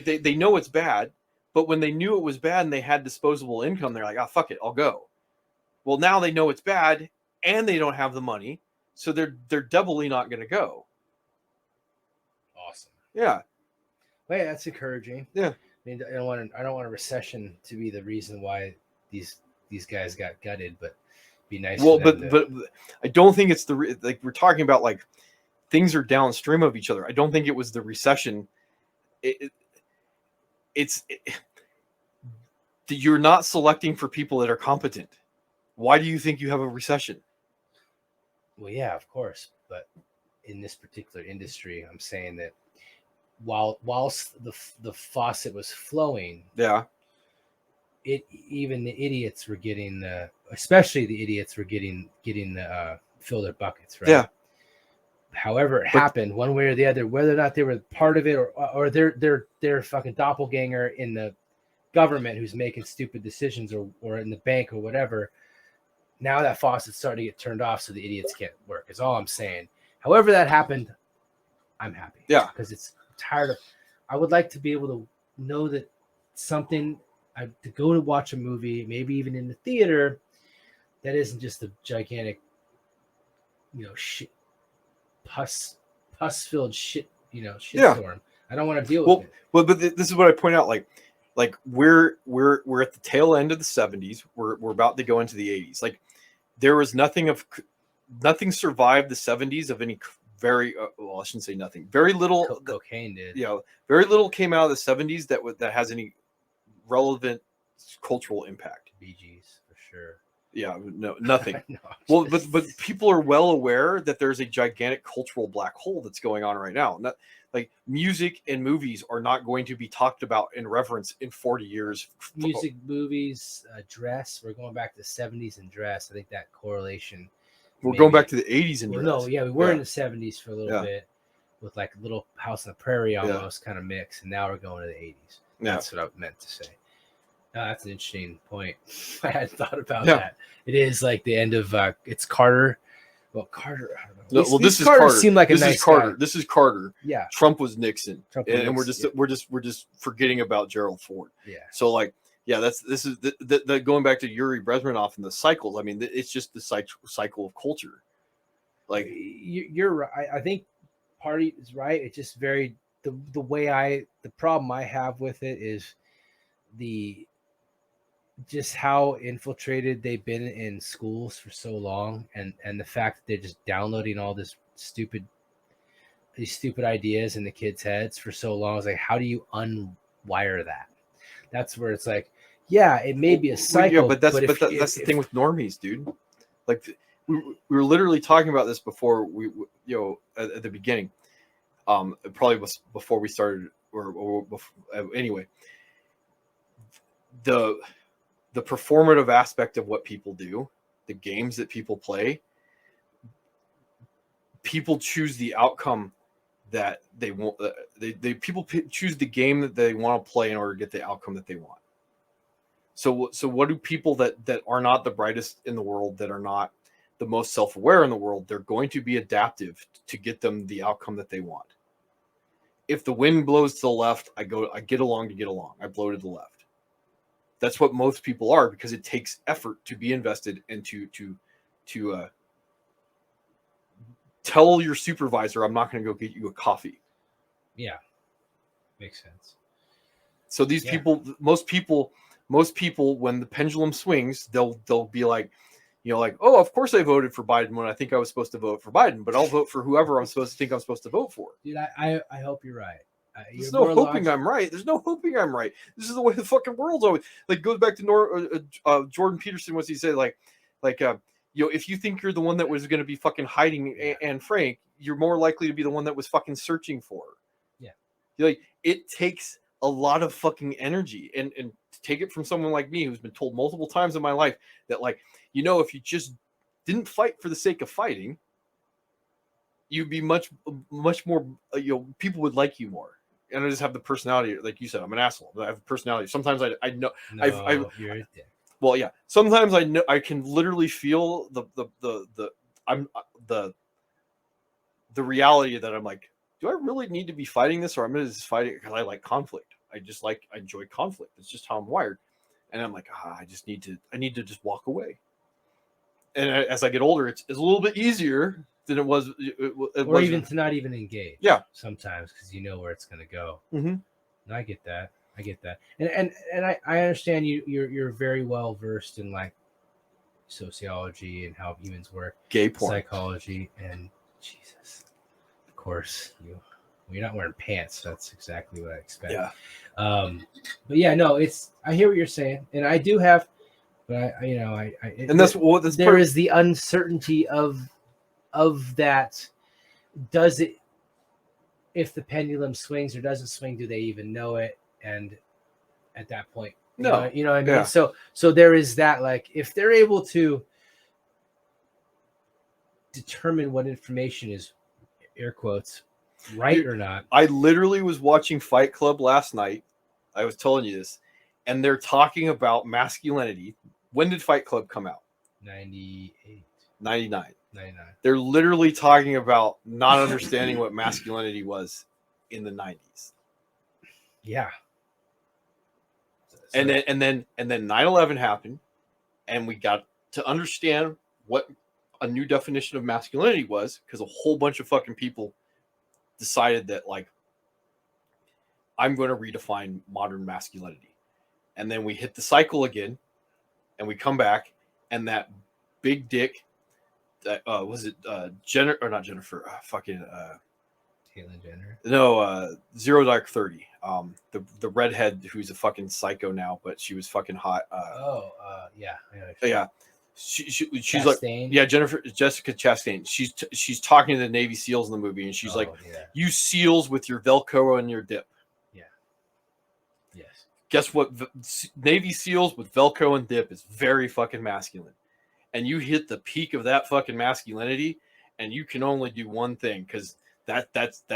[SPEAKER 2] they know it's bad, but when they knew it was bad and they had disposable income, they're like, oh fuck it, I'll go. Well, now they know it's bad and they don't have the money, so they're doubly not going to go.
[SPEAKER 1] Awesome.
[SPEAKER 2] Yeah.
[SPEAKER 1] Well, that's encouraging.
[SPEAKER 2] Yeah.
[SPEAKER 1] I mean, I don't want a recession to be the reason why these guys got gutted, but be nice.
[SPEAKER 2] Well, but I don't think it's like we're talking about like things are downstream of each other. I don't think it was the recession. You're not selecting for people that are competent. Why do you think you have a recession?
[SPEAKER 1] Well, yeah, of course, but in this particular industry, I'm saying that whilst the faucet was flowing,
[SPEAKER 2] yeah,
[SPEAKER 1] even the idiots were getting especially the idiots were getting the fill their buckets, right?
[SPEAKER 2] Yeah.
[SPEAKER 1] However it happened, one way or the other, whether or not they were part of it or they're fucking doppelganger in the government who's making stupid decisions or in the bank or whatever. Now that faucet's starting to get turned off, so the idiots can't work. Is all I'm saying. However that happened, I'm happy.
[SPEAKER 2] Yeah,
[SPEAKER 1] because it's tired of. I would like to be able to know that something to go to watch a movie, maybe even in the theater, that isn't just a gigantic, shit, pus-filled shit, shitstorm. I don't want to deal with it.
[SPEAKER 2] Well, but this is what I point out. Like we're at the tail end of the 70s. We're about to go into the 80s. Like there was nothing survived the 70s of any very I shouldn't say nothing. Very little
[SPEAKER 1] cocaine did.
[SPEAKER 2] Very little came out of the 70s that has any relevant cultural impact.
[SPEAKER 1] Bee Gees for sure.
[SPEAKER 2] Yeah, no, nothing. No, well, but people are well aware that there's a gigantic cultural black hole that's going on right now. Not like music and movies are not going to be talked about in reverence in 40 years.
[SPEAKER 1] Music, movies, dress. We're going back to the 70s and dress. I think that correlation.
[SPEAKER 2] We're going back to the 80s and dress.
[SPEAKER 1] No, yeah, we were in the 70s for a little bit with like Little House on the Prairie almost kind of mix, and now we're going to the 80s. That's what I meant to say. That's an interesting point. I hadn't thought about that. It is like the end of it's Carter. Well, Carter, I don't know.
[SPEAKER 2] Well, this is Carter.
[SPEAKER 1] Seemed like this is
[SPEAKER 2] Carter.
[SPEAKER 1] Guy.
[SPEAKER 2] This is Carter.
[SPEAKER 1] Yeah.
[SPEAKER 2] Trump was Nixon, and we're just forgetting about Gerald Ford.
[SPEAKER 1] Yeah.
[SPEAKER 2] So like, this is the going back to Yuri Bezmenov and the cycles. I mean, it's just the cycle of culture. Like
[SPEAKER 1] you're right. I think Party is right. It's just very the way the problem I have with it is just how infiltrated they've been in schools for so long, and the fact that they're just downloading all these stupid ideas in the kids' heads for so long. It's like, how do you unwire that? That's where it's like, yeah, it may be a cycle.
[SPEAKER 2] Yeah, but that's the thing with normies, dude. Like we were literally talking about this before we at the beginning. It probably was before we started, or before, anyway. The performative aspect of what people do, the games that people play, people choose the outcome that they want. People choose the game that they want to play in order to get the outcome that they want. So what do people that are not the brightest in the world, that are not the most self-aware in the world, they're going to be adaptive to get them the outcome that they want. If the wind blows to the left, I get along to get along. I blow to the left. That's what most people are, because it takes effort to be invested and to tell your supervisor, I'm not going to go get you a coffee.
[SPEAKER 1] Yeah, makes sense.
[SPEAKER 2] So these people, most people, when the pendulum swings, they'll be like, oh, of course I voted for Biden when I think I was supposed to vote for Biden, but I'll vote for whoever I'm supposed to vote for.
[SPEAKER 1] Dude, I hope you're right.
[SPEAKER 2] There's no hoping I'm right. There's no hoping I'm right. This is the way the fucking world's always. Like, goes back to Jordan Peterson. What's he said? If you think you're the one that was going to be fucking hiding Anne Frank, you're more likely to be the one that was fucking searching for her. Yeah. It takes a lot of fucking energy, and to take it from someone like me who's been told multiple times in my life that, if you just didn't fight for the sake of fighting, you'd be much more, people would like you more. And I just have the personality, like you said, I'm an asshole. I have a personality. Sometimes I know.
[SPEAKER 1] No, you're a dick.
[SPEAKER 2] Well, yeah. Sometimes I know I can literally feel the the reality that I'm like, do I really need to be fighting this, or I'm going to just fight it because I like conflict? I enjoy conflict. It's just how I'm wired. And I'm like, I need to just walk away. And as I get older, it's a little bit easier than it was.
[SPEAKER 1] Or even to not even engage.
[SPEAKER 2] Yeah.
[SPEAKER 1] Sometimes because you know where it's going to go.
[SPEAKER 2] Mm-hmm.
[SPEAKER 1] And I get that. And I understand you're very well versed in like sociology and how humans work,
[SPEAKER 2] Gay porn,
[SPEAKER 1] psychology, and Jesus, of course you're not wearing pants. That's exactly what I expect.
[SPEAKER 2] Yeah.
[SPEAKER 1] But yeah, no, I hear what you're saying, and I do have, but
[SPEAKER 2] and that's
[SPEAKER 1] there is the uncertainty of that. Does it, if the pendulum swings or doesn't swing, do they even know it? And at that point, you know what I mean?
[SPEAKER 2] Yeah.
[SPEAKER 1] So there is that, like, if they're able to determine what information is, air quotes, right or not.
[SPEAKER 2] I literally was watching Fight Club last night. I was telling you this, and they're talking about masculinity. When did Fight Club come out?
[SPEAKER 1] 98.
[SPEAKER 2] 99.
[SPEAKER 1] 99.
[SPEAKER 2] They're literally talking about not understanding what masculinity was in the 90s.
[SPEAKER 1] Yeah.
[SPEAKER 2] And then 9/11 happened, and we got to understand what a new definition of masculinity was, because a whole bunch of fucking people decided that, like, I'm going to redefine modern masculinity. And then we hit the cycle again, and we come back, and that big dick, that was it Jennifer, or not Jennifer,
[SPEAKER 1] Caitlyn Jenner.
[SPEAKER 2] No, Zero Dark 30. The redhead who's a fucking psycho now, but she was fucking hot.
[SPEAKER 1] Yeah.
[SPEAKER 2] Yeah. She's
[SPEAKER 1] Chastain.
[SPEAKER 2] like, yeah, Jessica Chastain. She's talking to the Navy SEALs in the movie, and she's like,
[SPEAKER 1] yeah.
[SPEAKER 2] "You SEALs with your Velcro and your dip."
[SPEAKER 1] Yeah. Yes.
[SPEAKER 2] Guess what? Navy SEALs with Velcro and dip is very fucking masculine, and you hit the peak of that fucking masculinity, and you can only do one thing, because that's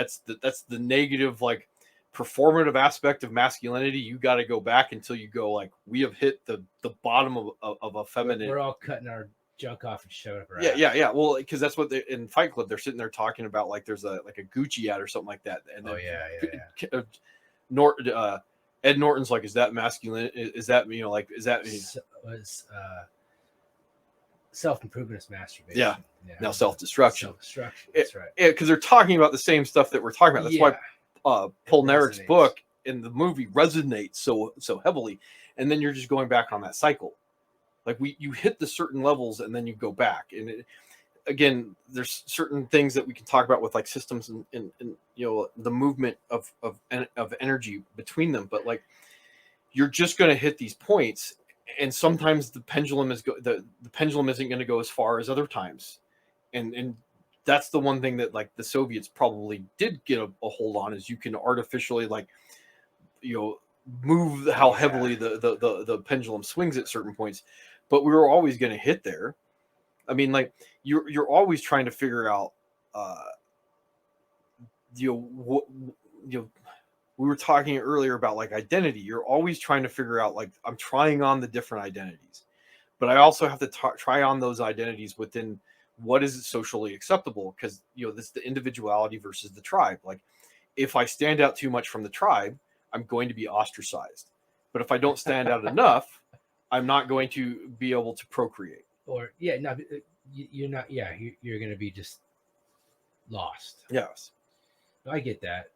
[SPEAKER 2] the negative, like, performative aspect of masculinity. You got to go back until you go, like, we have hit the bottom of a feminine.
[SPEAKER 1] We're all cutting our junk off and shoving it around.
[SPEAKER 2] Yeah. Well, because that's what in Fight Club they're sitting there talking about, like, there's a Gucci ad or something like that. And Ed Norton's like, is that masculine? Is that, like, is that
[SPEAKER 1] self-improvement is masturbation?
[SPEAKER 2] Yeah. Now self-destruction.
[SPEAKER 1] That's right.
[SPEAKER 2] Yeah, because they're talking about the same stuff that we're talking about. That's why Polnareff's book in the movie resonates so heavily, and then you're just going back on that cycle. Like, you hit the certain levels and then you go back, and again, there's certain things that we can talk about with, like, systems and the movement of energy between them, but, like, you're just going to hit these points, and sometimes the pendulum the pendulum isn't going to go as far as other times, and that's the one thing that, like, the Soviets probably did get a hold on, is you can artificially, like, move how heavily the pendulum swings at certain points, but we were always going to hit there. I mean, like, you're always trying to figure out, we were talking earlier about, like, identity. You're always trying to figure out, like, I'm trying on the different identities, but I also have to try on those identities within what is socially acceptable, because this is the individuality versus the tribe. Like, if I stand out too much from the tribe, I'm going to be ostracized, but if I don't stand out enough, I'm not going to be able to procreate.
[SPEAKER 1] Or you're not. Yeah, you're going to be just lost.
[SPEAKER 2] Yes,
[SPEAKER 1] I get that.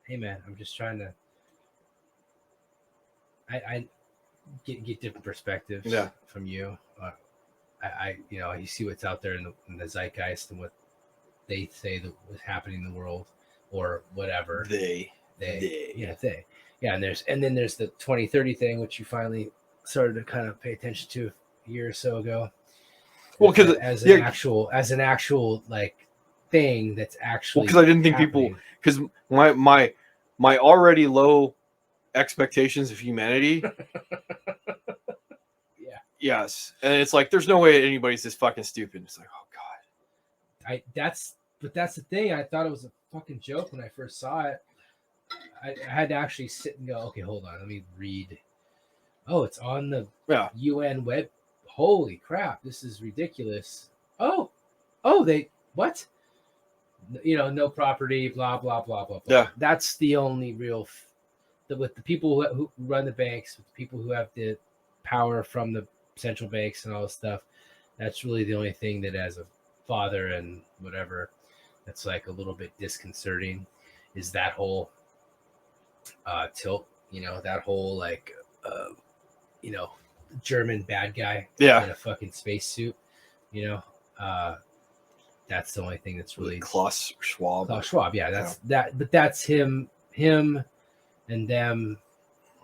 [SPEAKER 1] Hey man, I'm just trying to. I get different perspectives from you. You see what's out there in the zeitgeist and what they say that was happening in the world, or whatever.
[SPEAKER 2] They.
[SPEAKER 1] Yeah, and then there's the 2030 thing, which you finally started to kind of pay attention to a year or so ago.
[SPEAKER 2] Well, because
[SPEAKER 1] as an actual like thing that's actually.
[SPEAKER 2] Because I didn't think people, because my already low expectations of humanity. Yes, and it's like, there's no way anybody's this fucking stupid. It's like, oh god.
[SPEAKER 1] That's the thing. I thought it was a fucking joke when I first saw it. I had to actually sit and go, okay, hold on, let me read. Oh, it's on the UN web. Holy crap, this is ridiculous. Oh, they what? no property, blah blah blah blah blah.
[SPEAKER 2] Yeah.
[SPEAKER 1] That's the only real with the people who run the banks, with the people who have the power from the central banks and all this stuff. That's really the only thing that, as a father and whatever, that's like a little bit disconcerting, is that whole tilt. That whole like German bad guy in a fucking spacesuit. That's the only thing that's really
[SPEAKER 2] Klaus Schwab.
[SPEAKER 1] Klaus Schwab, yeah, that. But that's him and them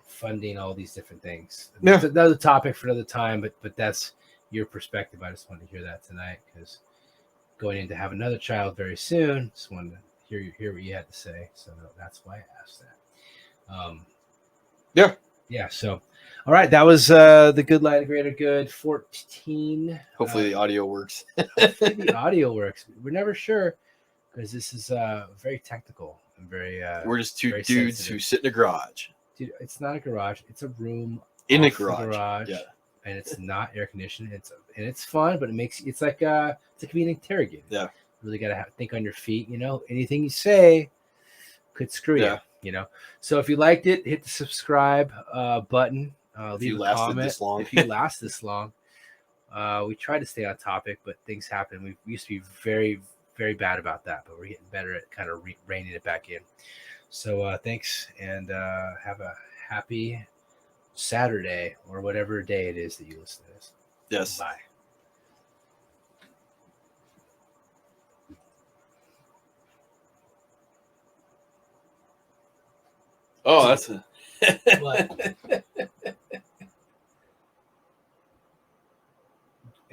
[SPEAKER 1] funding all these different things.
[SPEAKER 2] Yeah.
[SPEAKER 1] It's another topic for another time, but that's your perspective. I just wanted to hear that tonight because going in to have another child very soon, just wanted to hear what you had to say. So that's why I asked that. Yeah. So, all right, that was the Good Light, Greater Good 14.
[SPEAKER 2] Hopefully the audio works.
[SPEAKER 1] Hopefully the audio works. We're never sure because this is very technical and very.
[SPEAKER 2] We're just two
[SPEAKER 1] very
[SPEAKER 2] dudes
[SPEAKER 1] sensitive.
[SPEAKER 2] who sit in a garage.
[SPEAKER 1] Dude, it's not a garage. It's a room
[SPEAKER 2] In a
[SPEAKER 1] off the
[SPEAKER 2] garage. Yeah.
[SPEAKER 1] And it's not air conditioned. It's fun, but it's like being interrogated.
[SPEAKER 2] Yeah.
[SPEAKER 1] You really got to think on your feet. Anything you say could screw you. So if you liked it, hit the subscribe button. Leave a comment.
[SPEAKER 2] This long.
[SPEAKER 1] If you last this long, we try to stay on topic, but things happen. We used to be very, very bad about that, but we're getting better at kind of reining it back in. So thanks, and have a happy Saturday or whatever day it is that you listen to this.
[SPEAKER 2] Yes.
[SPEAKER 1] Bye.
[SPEAKER 2] Oh, that's a
[SPEAKER 1] What?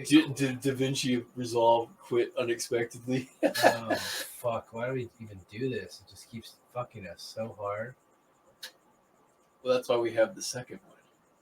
[SPEAKER 2] Did Da Vinci Resolve quit unexpectedly?
[SPEAKER 1] Oh, fuck. Why do we even do this? It just keeps fucking us so hard.
[SPEAKER 2] Well, that's why we have the second one.